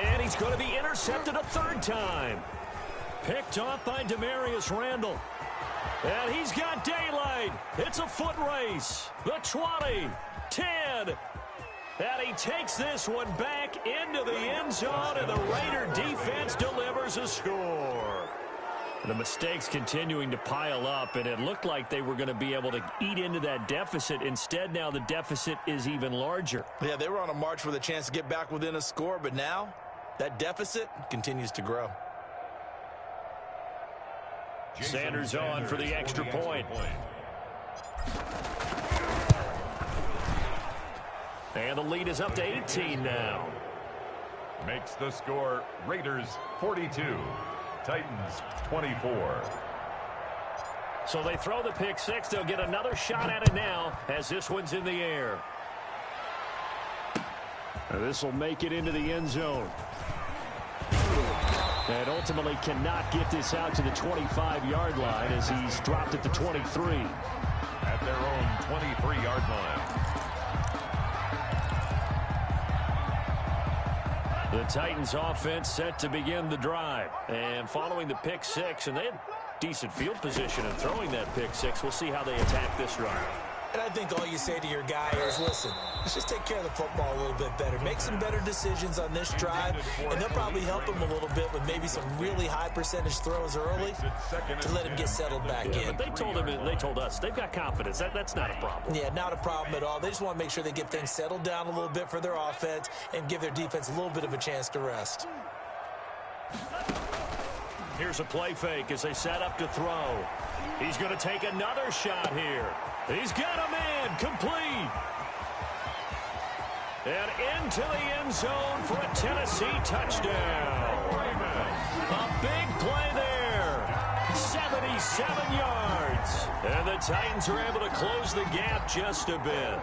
And he's going to be intercepted a third time. Picked off by Demarius Randall. And he's got daylight. It's a foot race. The 20, 10. And he takes this one back into the end zone, and the Raider defense delivers a score. The mistakes continuing to pile up, and it looked like they were going to be able to eat into that deficit. Instead, now the deficit is even larger. Yeah, they were on a march with a chance to get back within a score, but now that deficit continues to grow. Sanders on for the extra point. And the lead is up to 18 now. Makes the score Raiders 42, Titans 24. So they throw the pick six. They'll get another shot at it now as this one's in the air. This will make it into the end zone. And ultimately cannot get this out to the 25-yard line as he's dropped at the 23. At their own 23-yard line. The Titans offense set to begin the drive. And following the pick six, and they had decent field position in throwing that pick six. We'll see how they attack this drive. And I think all you say to your guy is, listen, let's just take care of the football a little bit better. Make some better decisions on this drive, and they'll probably help him a little bit with maybe some really high percentage throws early to let him get settled back in. But they told us they've got confidence. That's not a problem. Yeah, not a problem at all. They just want to make sure they get things settled down a little bit for their offense and give their defense a little bit of a chance to rest. Here's a play fake as they set up to throw. He's going to take another shot here. He's got a man complete. And into the end zone for a Tennessee touchdown. A big play there. 77 yards. And the Titans are able to close the gap just a bit.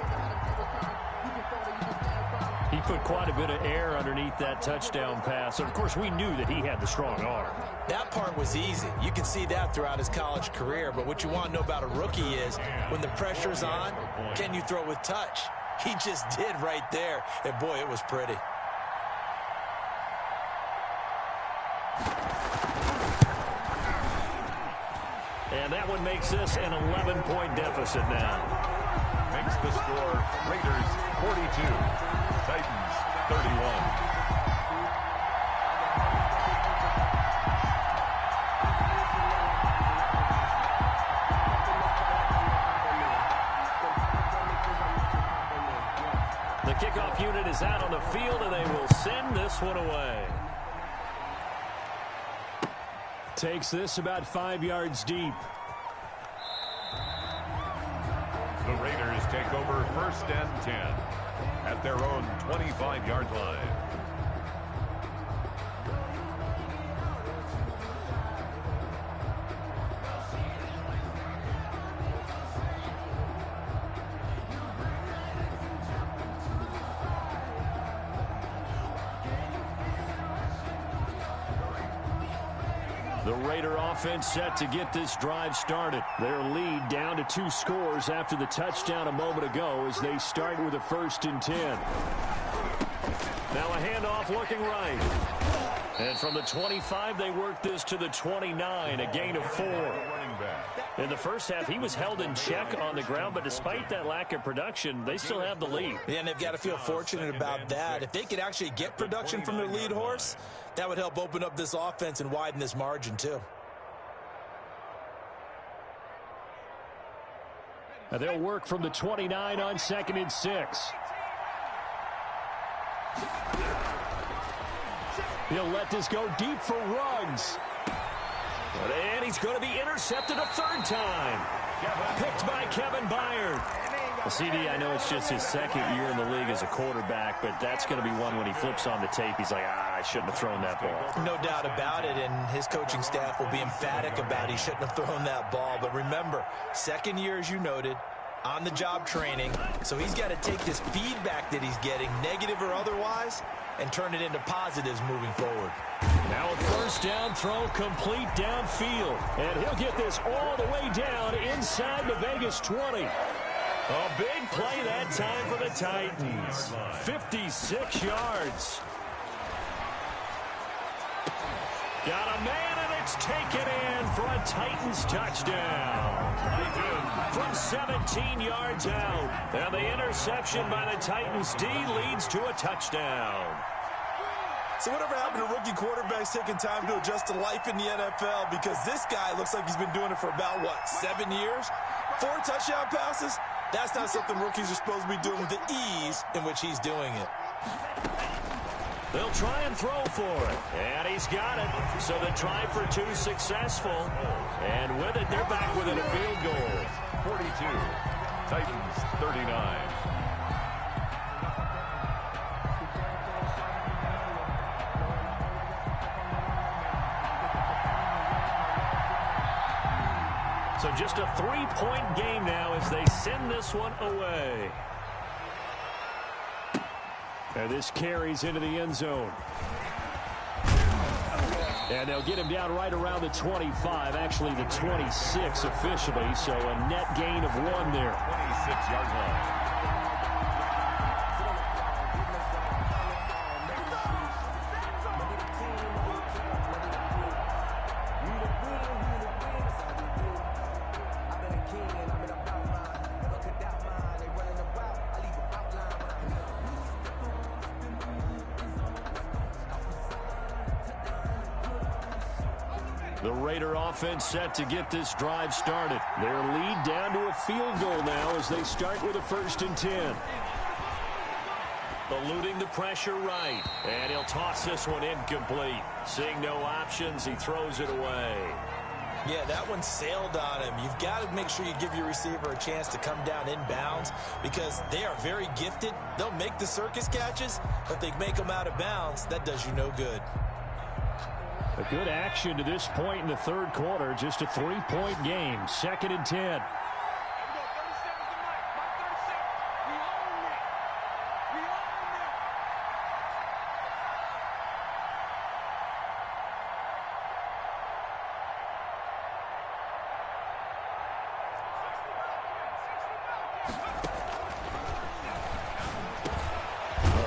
He put quite a bit of air underneath that touchdown pass. And of course, we knew that he had the strong arm. That part was easy. You can see that throughout his college career. But what you want to know about a rookie is when the pressure's on, can you throw with touch? He just did right there. And boy, it was pretty. And that one makes this an 11-point deficit now. Makes the score Raiders 42, Titans 31. The kickoff unit is out on the field, and they will send this one away. Takes this about 5 yards deep. The Raiders take over 1st and 10 at their own 25-yard line. The Raider offense set to get this drive started. Their lead down to 2 scores after the touchdown a moment ago as they start with a 1st and 10. Now a handoff looking right. And from the 25, they work this to the 29, a gain of 4. In the first half, he was held in check on the ground, but despite that lack of production, they still have the lead. Yeah, and they've got to feel fortunate about that. If they could actually get production from their lead horse, that would help open up this offense and widen this margin too. Now they'll work from the 29 on 2nd and 6. He'll let this go deep for Ruggs. And he's going to be intercepted a 3rd time. Picked by Kevin Byard. Well, CD, I know it's just his 2nd year in the league as a quarterback, but that's going to be one when he flips on the tape. He's like, I shouldn't have thrown that ball. No doubt about it, and his coaching staff will be emphatic about he shouldn't have thrown that ball. But remember, 2nd year, as you noted, on-the-job training. So he's got to take this feedback that he's getting, negative or otherwise, and turn it into positives moving forward. Now a 1st down throw complete downfield. And he'll get this all the way down inside the Vegas 20. A big play that time for the Titans. 56 yards. Got a man, and it's taken in for a Titans touchdown. From 17 yards out. And the interception by the Titans D leads to a touchdown. So whatever happened to rookie quarterbacks taking time to adjust to life in the NFL? Because this guy looks like he's been doing it for about, 7 years? 4 touchdown passes? That's not something rookies are supposed to be doing with the ease in which he's doing it. They'll try and throw for it. And he's got it. So the try for 2 successful. And with it, they're back within a field goal. 42, Titans 39. So just a 3-point game now as they send this one away. And this carries into the end zone. And they'll get him down right around the 25, actually the 26 officially, so a net gain of 1 there. 26-yard line. The Raider offense set to get this drive started. Their lead down to a field goal now as they start with a 1st and 10. Eluding the pressure right. And he'll toss this one incomplete. Seeing no options, he throws it away. Yeah, that one sailed on him. You've got to make sure you give your receiver a chance to come down inbounds because they are very gifted. They'll make the circus catches, but they make them out of bounds. That does you no good. A good action to this point in the 3rd quarter. Just a 3-point game. 2nd and 10.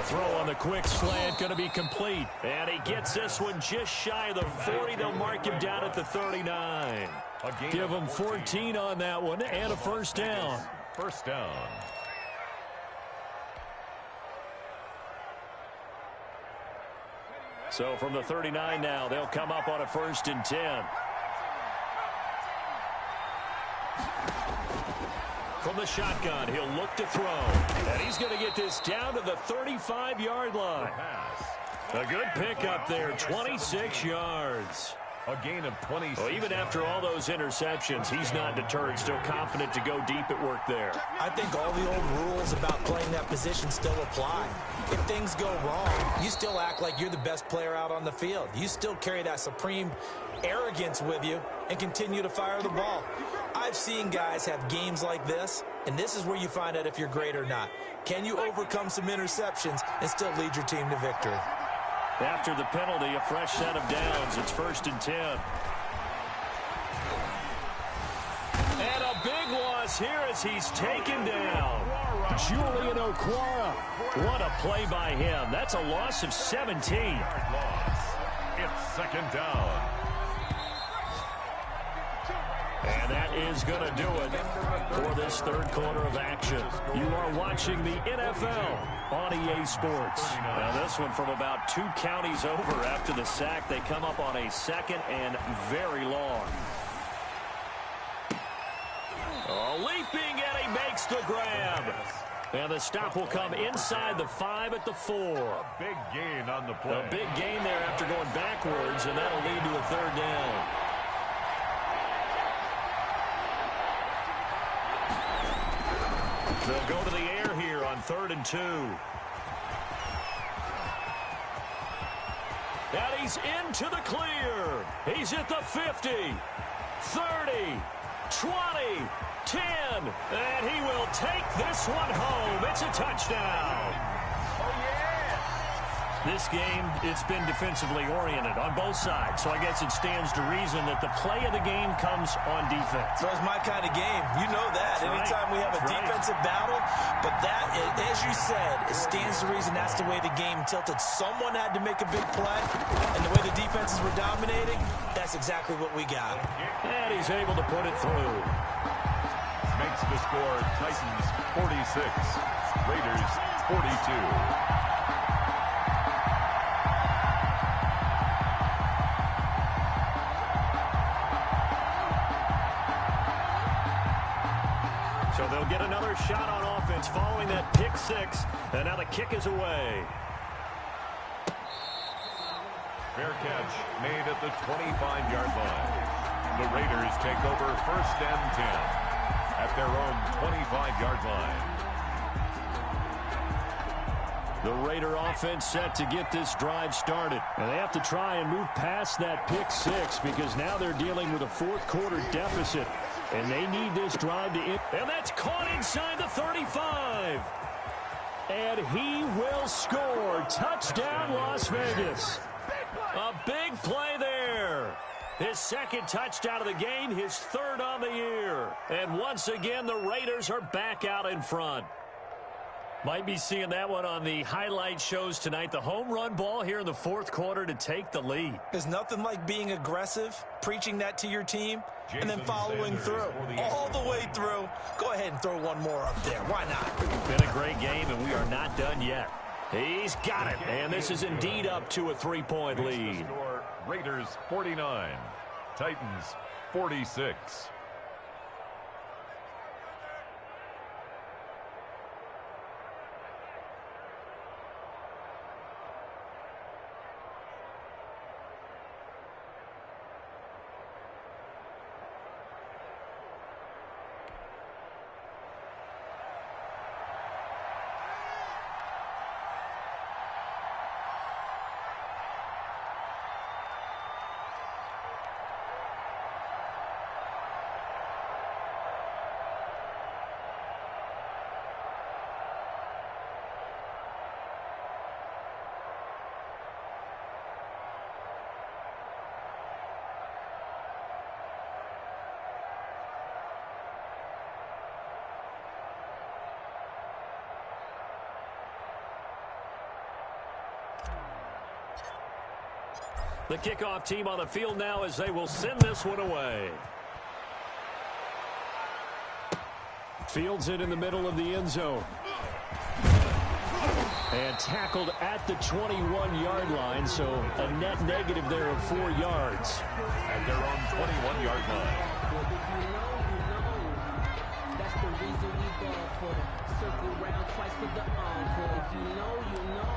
Throw on the quick slant going to be complete. And he gets this one just shy of the 40. They'll mark him down at the 39. Give him 14 on that one and a 1st down. 1st down. So from the 39 now, they'll come up on a 1st and 10. From the shotgun, he'll look to throw. And he's going to get this down to the 35-yard line. A good pickup there, 26 yards. A gain of 26. Well, even after all those interceptions, he's not deterred, still confident to go deep at work there. I think all the old rules about playing that position still apply. If things go wrong, you still act like you're the best player out on the field. You still carry that supreme arrogance with you and continue to fire the ball. I've seen guys have games like this, and this is where you find out if you're great or not. Can you overcome some interceptions and still lead your team to victory? After the penalty, a fresh set of downs. It's 1st and 10. And a big loss here as he's taken down. Julian Okwara. What a play by him. That's a loss of 17. It's 2nd down. And that is going to do it for this 3rd quarter of action. You are watching the NFL on EA Sports. Now this one from about 2 counties over after the sack. They come up on a 2nd and very long. Oh, leaping, and he makes the grab. And the stop will come inside the 5 at the 4. A big gain on the play. A big gain there after going backwards, and that'll lead to a 3rd down. They'll go to the air here on 3rd and 2. And he's into the clear. He's at the 50, 30, 20, 10. And he will take this one home. It's a touchdown. Oh, yeah. This game, it's been defensively oriented on both sides, so I guess it stands to reason that the play of the game comes on defense. So it's my kind of game. You know that. That's anytime we have a defensive battle, but that, as you said, it stands to reason that's the way the game tilted. Someone had to make a big play, and the way the defenses were dominating, that's exactly what we got. And he's able to put it through. Makes the score Titans 46, Raiders 42. So they'll get another shot on offense following that pick 6, and now the kick is away. Fair catch made at the 25-yard line. The Raiders take over 1st and 10 at their own 25-yard line. The Raider offense set to get this drive started. And they have to try and move past that pick 6 because now they're dealing with a 4th quarter deficit. And they need this drive to end. And that's caught inside the 35. And he will score. Touchdown, Las Vegas. A big play there. His second touchdown of the game, his third on the year. And once again, the Raiders are back out in front. Might be seeing that one on the highlight shows tonight. The home run ball here in the fourth quarter to take the lead. There's nothing like being aggressive, preaching that to your team, and then following through. All the way through. Go ahead and throw one more up there. Why not? Been a great game, and we are not done yet. He's got it, and this is indeed up to a 3-point lead. Raiders 49, Titans 46. The kickoff team on the field now as they will send this one away. Fields it in the middle of the end zone. And tackled at the 21-yard line, so a net negative there of 4 yards. At their own 21-yard line. That's the reason we go for it. Circle round twice for the encore. If you know, you know.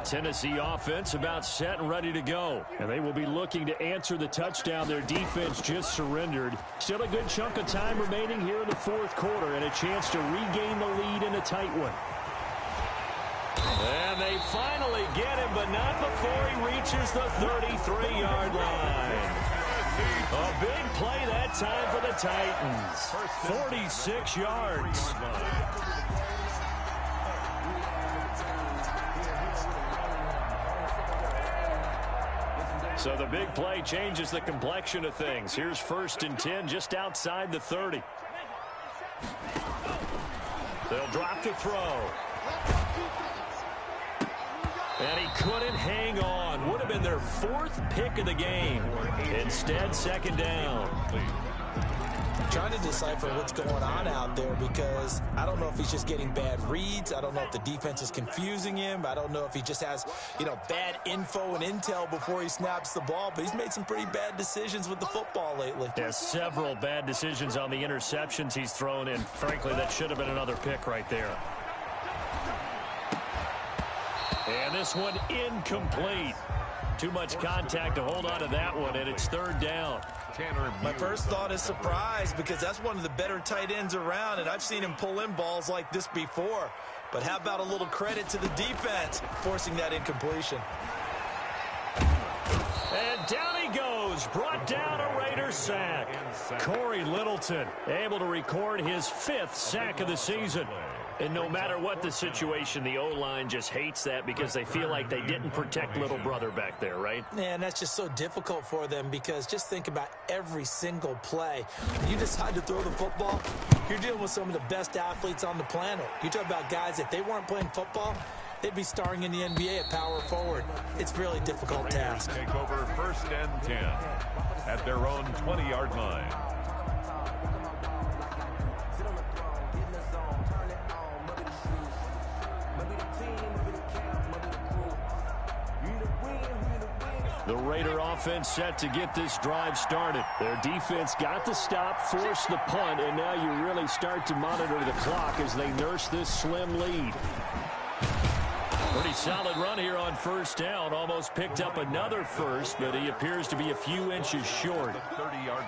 Tennessee offense about set and ready to go. And they will be looking to answer the touchdown their defense just surrendered. Still a good chunk of time remaining here in the fourth quarter and a chance to regain the lead in a tight one. And they finally get him, but not before he reaches the 33-yard line. A big play that time for the Titans. 46 yards. So the big play changes the complexion of things. Here's 1st and 10 just outside the 30. They'll drop to throw. And he couldn't hang on. Would have been their 4th pick of the game. Instead, 2nd down. Trying to decipher what's going on out there because I don't know if he's just getting bad reads. I don't know if the defense is confusing him. I don't know if he just has, bad info and intel before he snaps the ball. But he's made some pretty bad decisions with the football lately. Yeah, several bad decisions on the interceptions he's thrown in. Frankly, that should have been another pick right there. And this one incomplete. Too much contact to hold on to that one, and it's 3rd down. My first thought is surprise because that's one of the better tight ends around, and I've seen him pull in balls like this before. But how about a little credit to the defense forcing that incompletion? And down he goes, brought down a Raiders sack. Corey Littleton able to record his 5th sack of the season. And no matter what the situation, the O-line just hates that because they feel like they didn't protect little brother back there, right? Yeah, and that's just so difficult for them because just think about every single play. When you decide to throw the football, you're dealing with some of the best athletes on the planet. You talk about guys, if they weren't playing football, they'd be starring in the NBA at power forward. It's a really difficult task. Take over 1st and 10 at their own 20-yard line. The Raider offense set to get this drive started. Their defense got the stop, forced the punt, and now you really start to monitor the clock as they nurse this slim lead. Pretty Pretty solid run here on first down. Almost picked up another first, but he appears to be a few inches short.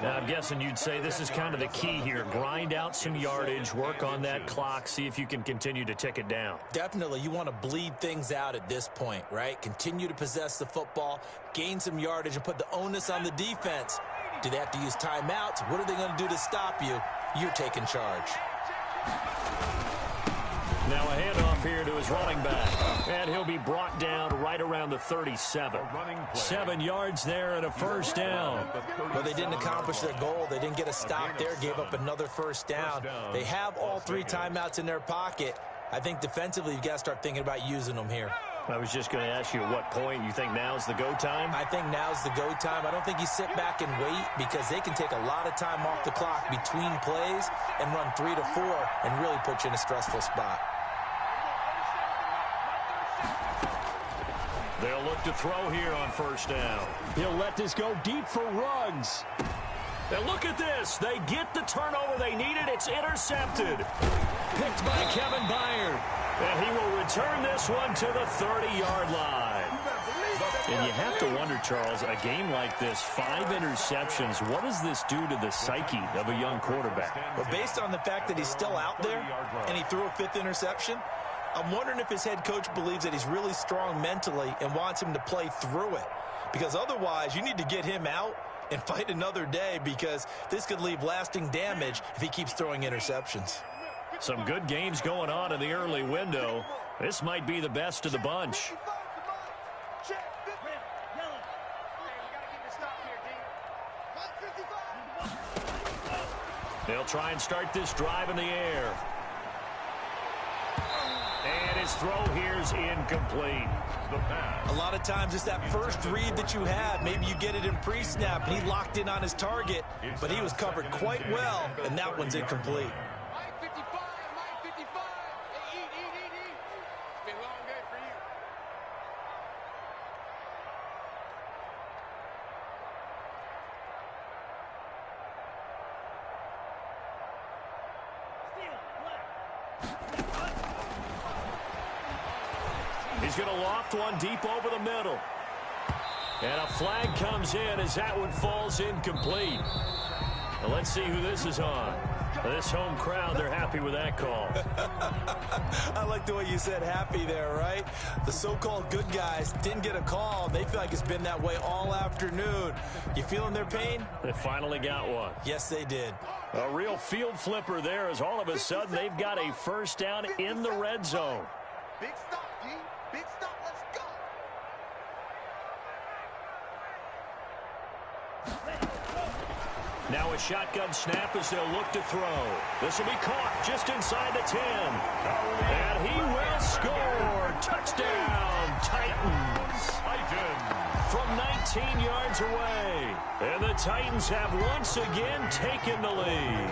Now, I'm guessing you'd say this is kind of the key here. Grind out some yardage, work on that clock, see if you can continue to tick it down. Definitely, you want to bleed things out at this point, right? Continue to possess the football, gain some yardage, and put the onus on the defense. Do they have to use timeouts? What are they going to do to stop you? You're taking charge. Now a handoff here to his running back. And he'll be brought down right around the 37. 7 yards there and a first down. Well, they didn't accomplish their goal. They didn't get a stop there, gave up another first down. They have all 3 timeouts in their pocket. I think defensively, you've got to start thinking about using them here. I was just going to ask you at what point you think now's the go time? I think now's the go time. I don't think you sit back and wait because they can take a lot of time off the clock between plays and run 3 to 4 and really put you in a stressful spot. They'll look to throw here on first down. He'll let this go deep for Ruggs. And look at this. They get the turnover they needed. It's intercepted. Picked by Kevin Byard. And he will return this one to the 30-yard line. And you have to wonder, Charles, a game like this, 5 interceptions, what does this do to the psyche of a young quarterback? Well, based on the fact that he's still out there and he threw a 5th interception, I'm wondering if his head coach believes that he's really strong mentally and wants him to play through it. Because otherwise, you need to get him out and fight another day because this could leave lasting damage if he keeps throwing interceptions. Some good games going on in the early window. This might be the best of the bunch. They'll try and start this drive in the air. And his throw here's incomplete. A lot of times it's that first read that you have. Maybe you get it in pre-snap, and he locked in on his target, but he was covered quite well, and that one's incomplete. He's going to loft one deep over the middle. And a flag comes in as that one falls incomplete. Now let's see who this is on. This home crowd, they're happy with that call. I like the way you said happy there, right? The so-called good guys didn't get a call. They feel like it's been that way all afternoon. You feeling their pain? They finally got one. Yes, they did. A real field flipper there as all of a sudden they've got a first down in the red zone. Big stop, D. Big stop. Let's go. Now a shotgun snap as they'll look to throw. This will be caught just inside the 10. And he will score. Touchdown, Titans. From 19 yards away. And the Titans have once again taken the lead.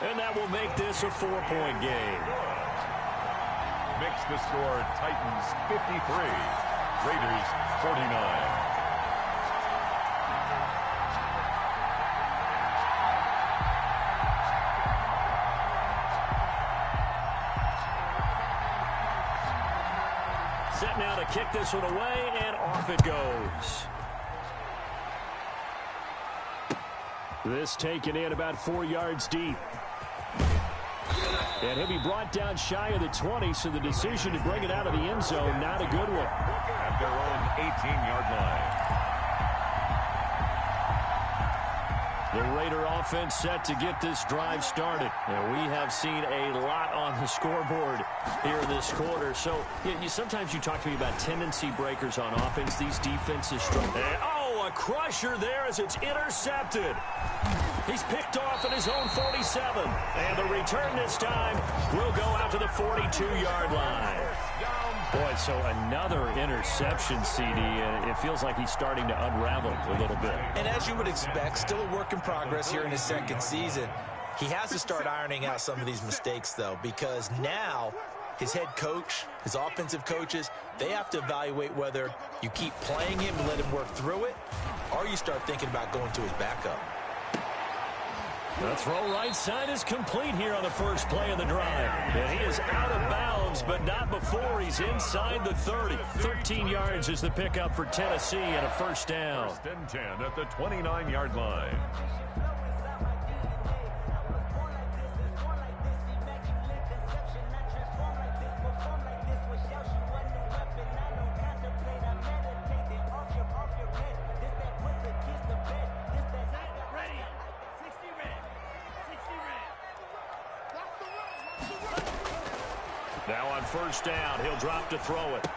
And that will make this a 4-point game. Makes the score Titans 53, Raiders 49. Set now to kick this one away, and off it goes. This taken in about 4 yards deep. And he'll be brought down shy of the 20, so the decision to bring it out of the end zone, not a good one. At their own 18-yard line. The Raider offense set to get this drive started. And we have seen a lot on the scoreboard here in this quarter. So sometimes you talk to me about tendency breakers on offense. These defenses struggle. Oh, a crusher there as it's intercepted. He's picked off at his own 47. And the return this time will go out to the 42-yard line. Boy, so another interception, CD, and it feels like he's starting to unravel a little bit. And as you would expect, still a work in progress here in his second season. He has to start ironing out some of these mistakes, though, because now his head coach, his offensive coaches, they have to evaluate whether you keep playing him and let him work through it, or you start thinking about going to his backup. The throw right side is complete here on the first play of the drive. And he is out of bounds, but not before he's inside the 30. 13 yards is the pickup for Tennessee and a first down. First and 10 at the 29-yard line. Now on first down, he'll drop to throw it.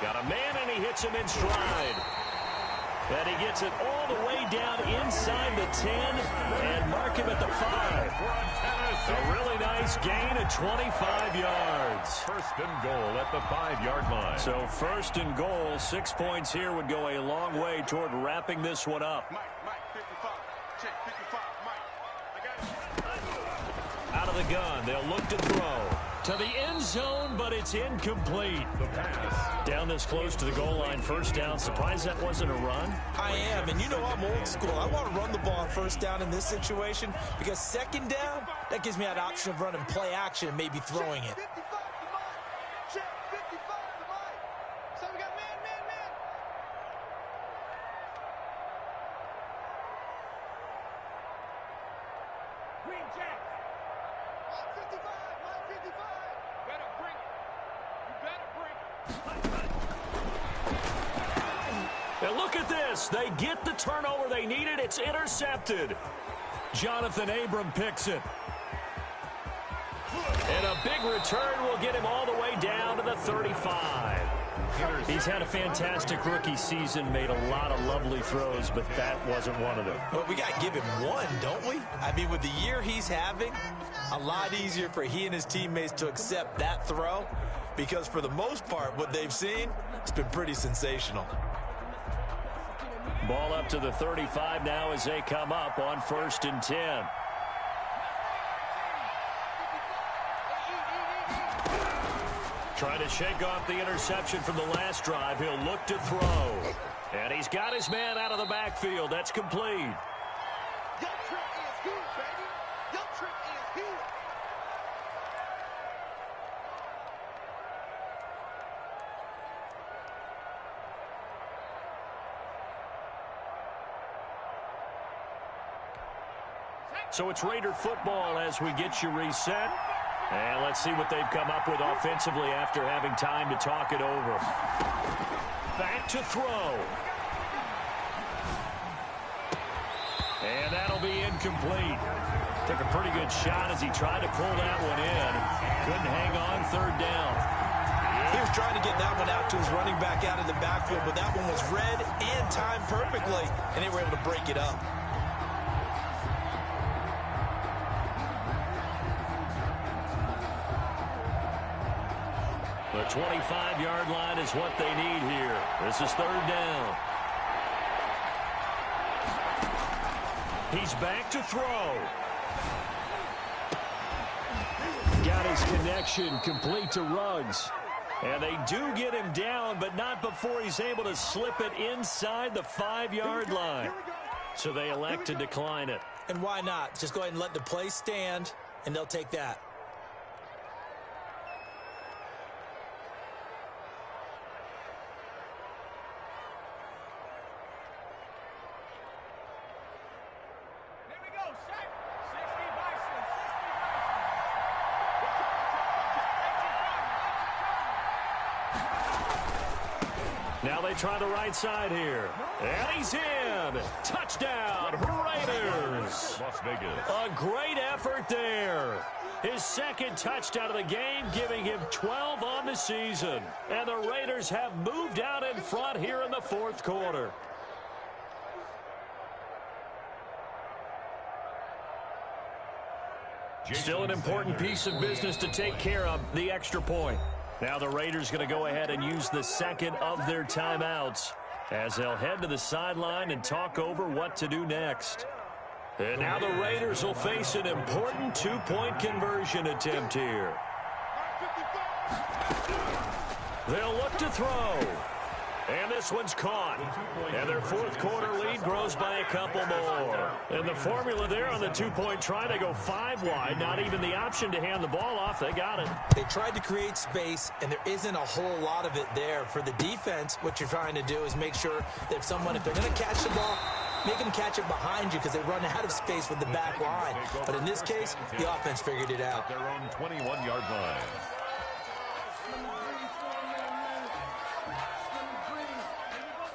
Got a man, and he hits him in stride. And he gets it all the way down inside the 10 and mark him at the 5. A really nice gain of 25 yards. First and goal at the 5-yard line. So first and goal, 6 points here would go a long way toward wrapping this one up. Mike, 55. Check, 55, Mike. I got you. Out of the gun, they'll look to throw. To the end zone, but it's incomplete. The pass. Down this close to the goal line, first down. Surprised that wasn't a run? I am, and you know I'm old school. I want to run the ball on first down in this situation because second down, that gives me that option of running play action and maybe throwing it. 55 to Mike. Check, 55 to Mike. So we got man. Green Jack. Mike 55, Mike 55. Better bring it. You better bring it. And look at this. They get the turnover they needed. It's intercepted. Jonathan Abram picks it. And a big return will get him all the way down to the 35. He's had a fantastic rookie season, made a lot of lovely throws, but that wasn't one of them. Well, we got to give him one, don't we? I mean, with the year he's having, a lot easier for he and his teammates to accept that throw because for the most part, what they've seen, it's been pretty sensational. Ball up to the 35 now as they come up on first and 10. Trying to shake off the interception from the last drive. He'll look to throw. And he's got his man out of the backfield. That's complete. Your trip is here, baby. Your trip is here. So it's Raider football as we get you reset. And let's see what they've come up with offensively after having time to talk it over. Back to throw. And that'll be incomplete. Took a pretty good shot as he tried to pull that one in. Couldn't hang on third down. He was trying to get that one out to his running back out of the backfield, but that one was read and timed perfectly, and they were able to break it up. The 25-yard line is what they need here. This is third down. He's back to throw. Got his connection complete to Ruggs. And they do get him down, but not before he's able to slip it inside the 5-yard line. So they elect to decline it. And why not? Just go ahead and let the play stand, and they'll take that. Now they try the right side here. And he's in. Touchdown, Raiders. Las Vegas. A great effort there. His second touchdown of the game, giving him 12 on the season. And the Raiders have moved out in front here in the fourth quarter. Still an important piece of business to take care of, the extra point. Now the Raiders going to go ahead and use the second of their timeouts as they'll head to the sideline and talk over what to do next. And now the Raiders will face an important two-point conversion attempt here. They'll look to throw. And this one's caught. And their fourth quarter lead grows by a couple more. And the formula there on the two-point try, they go 5 wide. Not even the option to hand the ball off. They got it. They tried to create space, and there isn't a whole lot of it there. For the defense, what you're trying to do is make sure that if they're going to catch the ball, make them catch it behind you because they run out of space with the back line. But in this case, the offense figured it out. Their own 21-yard line.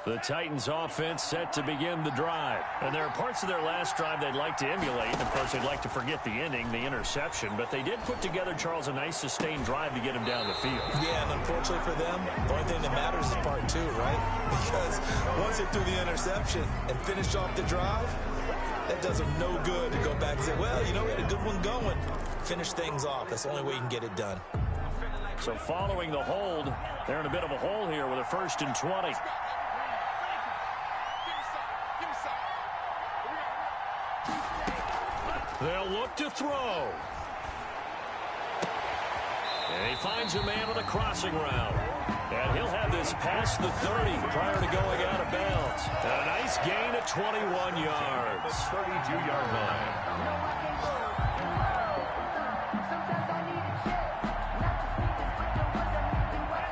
The Titans offense set to begin the drive. And there are parts of their last drive they'd like to emulate. Of course, they'd like to forget the ending, the interception. But they did put together, Charles, a nice sustained drive to get him down the field. Yeah, and unfortunately for them, the only thing that matters is part 2, right? Because once they threw the interception and finished off the drive, that does them no good to go back and say, well, you know, we had a good one going. Finish things off. That's the only way you can get it done. So following the hold, they're in a bit of a hole here with a 1st and 20. They'll look to throw. And he finds a man on the crossing route. And he'll have this past the 30 prior to going out of bounds. And a nice gain of 21 yards. 32-yard line.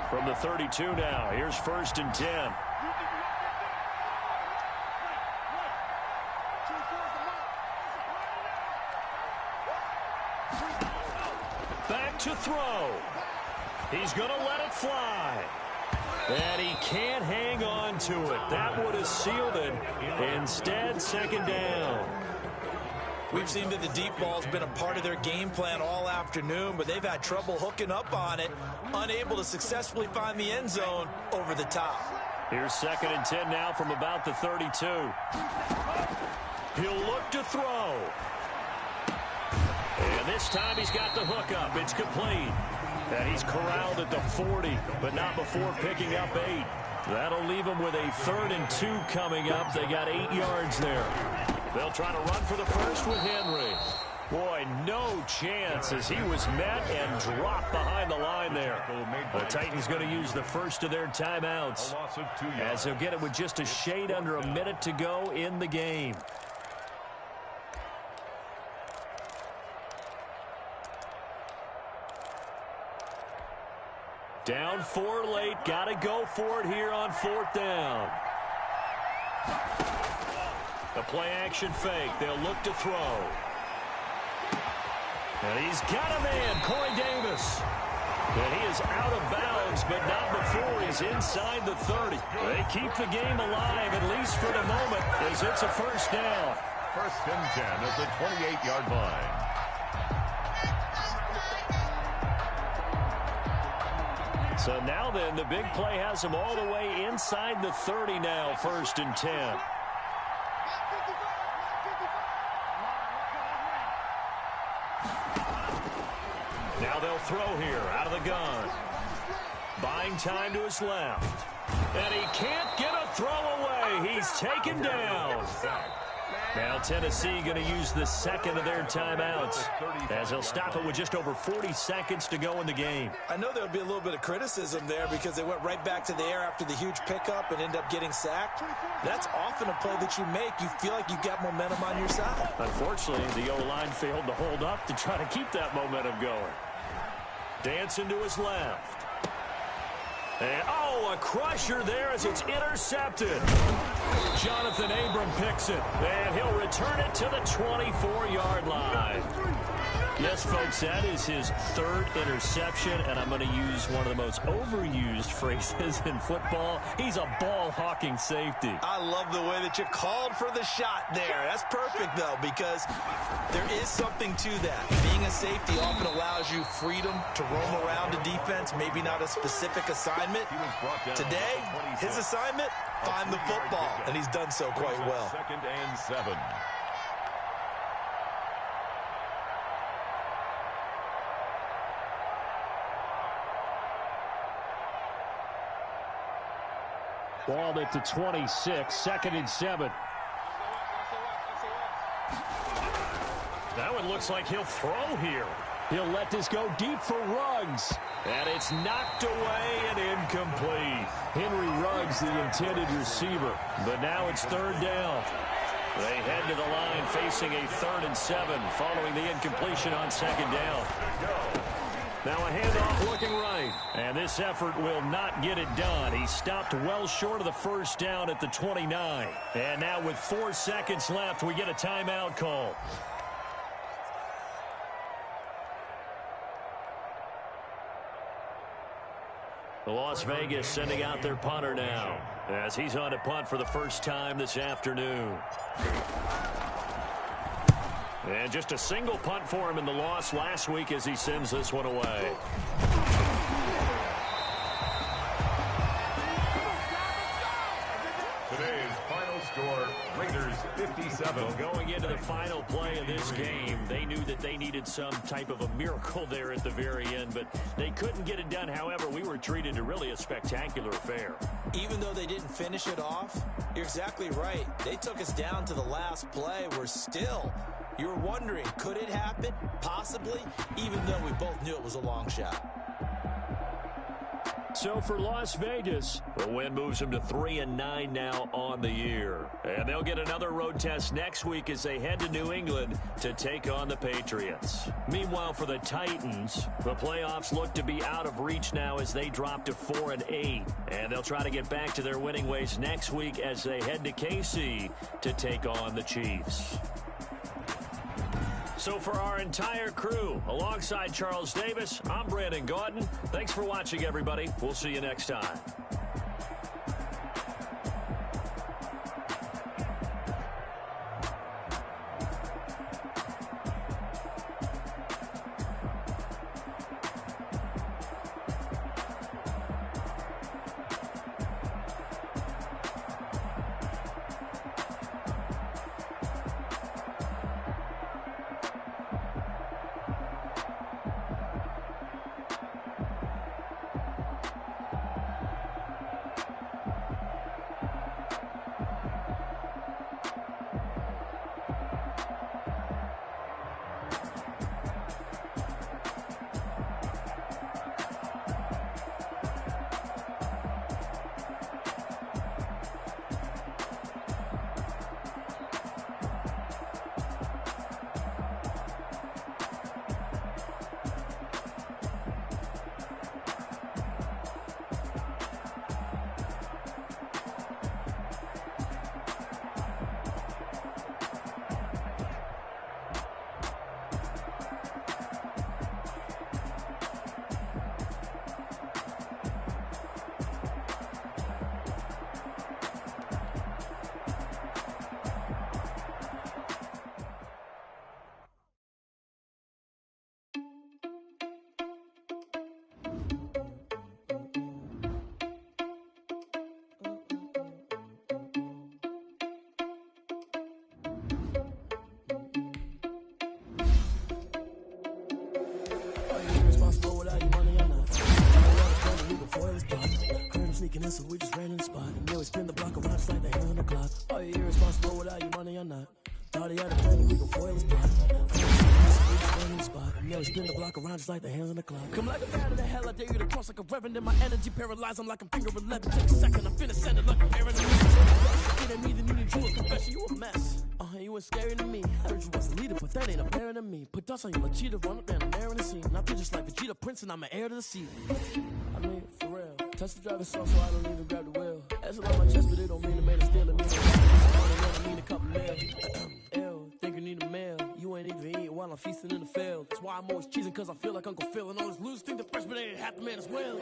From the 32 now, here's 1st and 10. Back to throw. He's going to let it fly. And he can't hang on to it. That would have sealed it. Instead, 2nd down. We've seen that the deep ball's been a part of their game plan all afternoon, but they've had trouble hooking up on it, unable to successfully find the end zone over the top. Here's 2nd and 10 now from about the 32. He'll look to throw. And this time he's got the hook up. It's complete. And he's corralled at the 40, but not before picking up 8. That'll leave him with a 3rd and 2 coming up. They got 8 yards there. They'll try to run for the first with Henry. Boy, no chance as he was met and dropped behind the line there. The Titans going to use the first of their timeouts as they'll get it with just a shade under a minute to go in the game. Down 4 late. Got to go for it here on 4th down. The play action fake. They'll look to throw. And he's got a man, Corey Davis. And he is out of bounds, but not before he's inside the 30. They keep the game alive, at least for the moment, as it's a 1st down. 1st and 10 at the 28-yard line. So now then, the big play has him all the way inside the 30 now, 1st and 10. Now they'll throw here out of the gun. Buying time to his left. And he can't get a throw away. He's taken down. Now Tennessee going to use the 2nd of their timeouts as they'll stop it with just over 40 seconds to go in the game. I know there'll be a little bit of criticism there because they went right back to the air after the huge pickup and ended up getting sacked. That's often a play that you make. You feel like you've got momentum on your side. Unfortunately, the O-line failed to hold up to try to keep that momentum going. Dancing to his left. And, a crusher there as it's intercepted. Jonathan Abram picks it, and he'll return it to the 24-yard line. Yes, folks, that is his 3rd interception, and I'm going to use one of the most overused phrases in football. He's a ball-hawking safety. I love the way that you called for the shot there. That's perfect, though, because there is something to that. Being a safety often allows you freedom to roam around a defense, maybe not a specific assignment. Today, his assignment, find the football, and he's done so quite well. 2nd and 7. Ball at the 26, 2nd and 7. That one looks like he'll throw here. He'll let this go deep for Ruggs. And it's knocked away and incomplete. Henry Ruggs, the intended receiver. But now it's third down. They head to the line facing a 3rd and 7 following the incompletion on 2nd down. Now a handoff looking right. And this effort will not get it done. He stopped well short of the first down at the 29. And now with 4 seconds left, we get a timeout call. Las Vegas sending out their punter now as he's on to punt for the first time this afternoon. And just a single punt for him in the loss last week as he sends this one away. Today's final score, Raiders 57. Well, going into the final play of this game, they knew that they needed some type of a miracle there at the very end, but they couldn't get it done. However, we were treated to really a spectacular affair. Even though they didn't finish it off, you're exactly right. They took us down to the last play. You're wondering, could it happen? Possibly, even though we both knew it was a long shot. So for Las Vegas, the win moves them to 3-9 now on the year. And they'll get another road test next week as they head to New England to take on the Patriots. Meanwhile, for the Titans, the playoffs look to be out of reach now as they drop to 4-8. And they'll try to get back to their winning ways next week as they head to KC to take on the Chiefs. So for our entire crew, alongside Charles Davis, I'm Brandon Gaudin. Thanks for watching, everybody. We'll see you next time. Sneaking in, so we just ran in the spot. And we spin the block around just like the hands on the clock. Are you irresponsible without your money or not? Thought he had a plan, we gon' foil his plot. We just ran in the spot. And we spin the block around just like the hands on the clock. Come like a bat of the hell, I dare you to cross like a reverend. In my energy paralyzed, I'm like I'm finger 11. Take a second, I'm finna send it like a parent. Get me, then you need you a confession, you a mess. You ain't scary to me. Heard you was a leader, but that ain't apparent to me. Put dust on you, cheetah, run up down the air in the scene. I feel just like Vegeta Prince, and I'm an heir to the sea. I mean, for real. Touch the driver's soft, so I don't even grab the wheel. That's on my chest, but it don't mean the man is stealing me. I need a couple mil. Ew, think you need a meal. You ain't even eating while I'm feasting in the field. That's why I'm always cheesing, cause I feel like Uncle Phil. And all this losers think the freshman ain't half the man as well.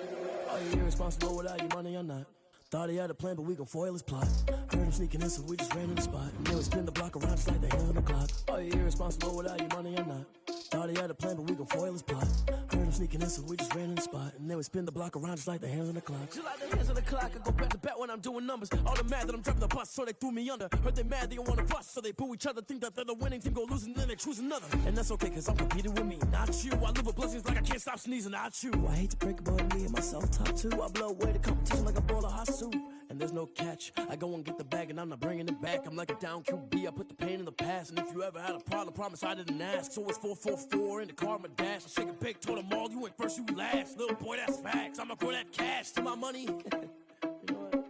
Are you irresponsible without your money or not? Thought he had a plan, but we gon' foil his plot. Heard him sneaking in, so we just ran in the spot. And then we spin the block around just like the hands on the clock. Are you irresponsible without your money or not? Thought he had a plan, but we gon' foil his plot. Heard him sneaking in, so we just ran in the spot. And then we spin the block around just like the hands on the clock. Just like the hands on the clock, I go back to back when I'm doing numbers. All the mad that I'm driving the bus, so they threw me under. Heard they mad, they don't want to bust, so they boo each other. Think that they're the winning team, go losing, then they choose another. And that's okay, cause I'm competing with me, not you. I live with blessings like I can't stop sneezing, not you. I hate to break it, but me and myself top two. I blow away the competition like a bowl of hot soup. And there's no catch. I go and get the bag and I'm not bringing it back. I'm like a down QB, I put the pain in the past. And if you ever had a problem, promise I didn't ask. So it's 444 in the car, my dash. I shake a big, told them all, you went first, you last. Little boy, that's facts. I'ma grow that cash to my money. You know what?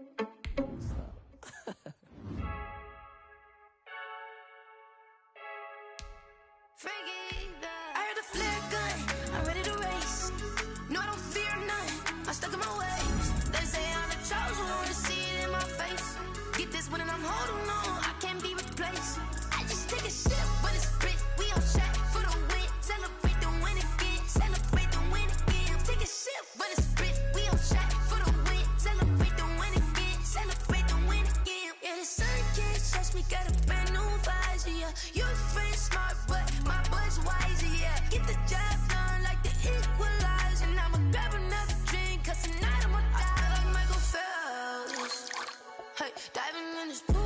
Frankie, I heard a flare gun, I'm ready to race. No, I don't fear none, I'm stuck in my ways. They say I'm the chosen one, see it in my face. Get this one and I'm holding on, I can't be replaced. I just take a sip, but it's split. We on track for the win, celebrate the win again, celebrate the win again. Take a sip, but it's split. We on track for the win, celebrate the win again, celebrate the win again. Yeah, the sun can't touch me, got a brand new visor, yeah. Your friend smart, but my boy's wiser, yeah. Get the job done like the equalizer. And I'ma grab another drink, cause tonight I'ma die like Michael Phelps. Hey, diving in this pool.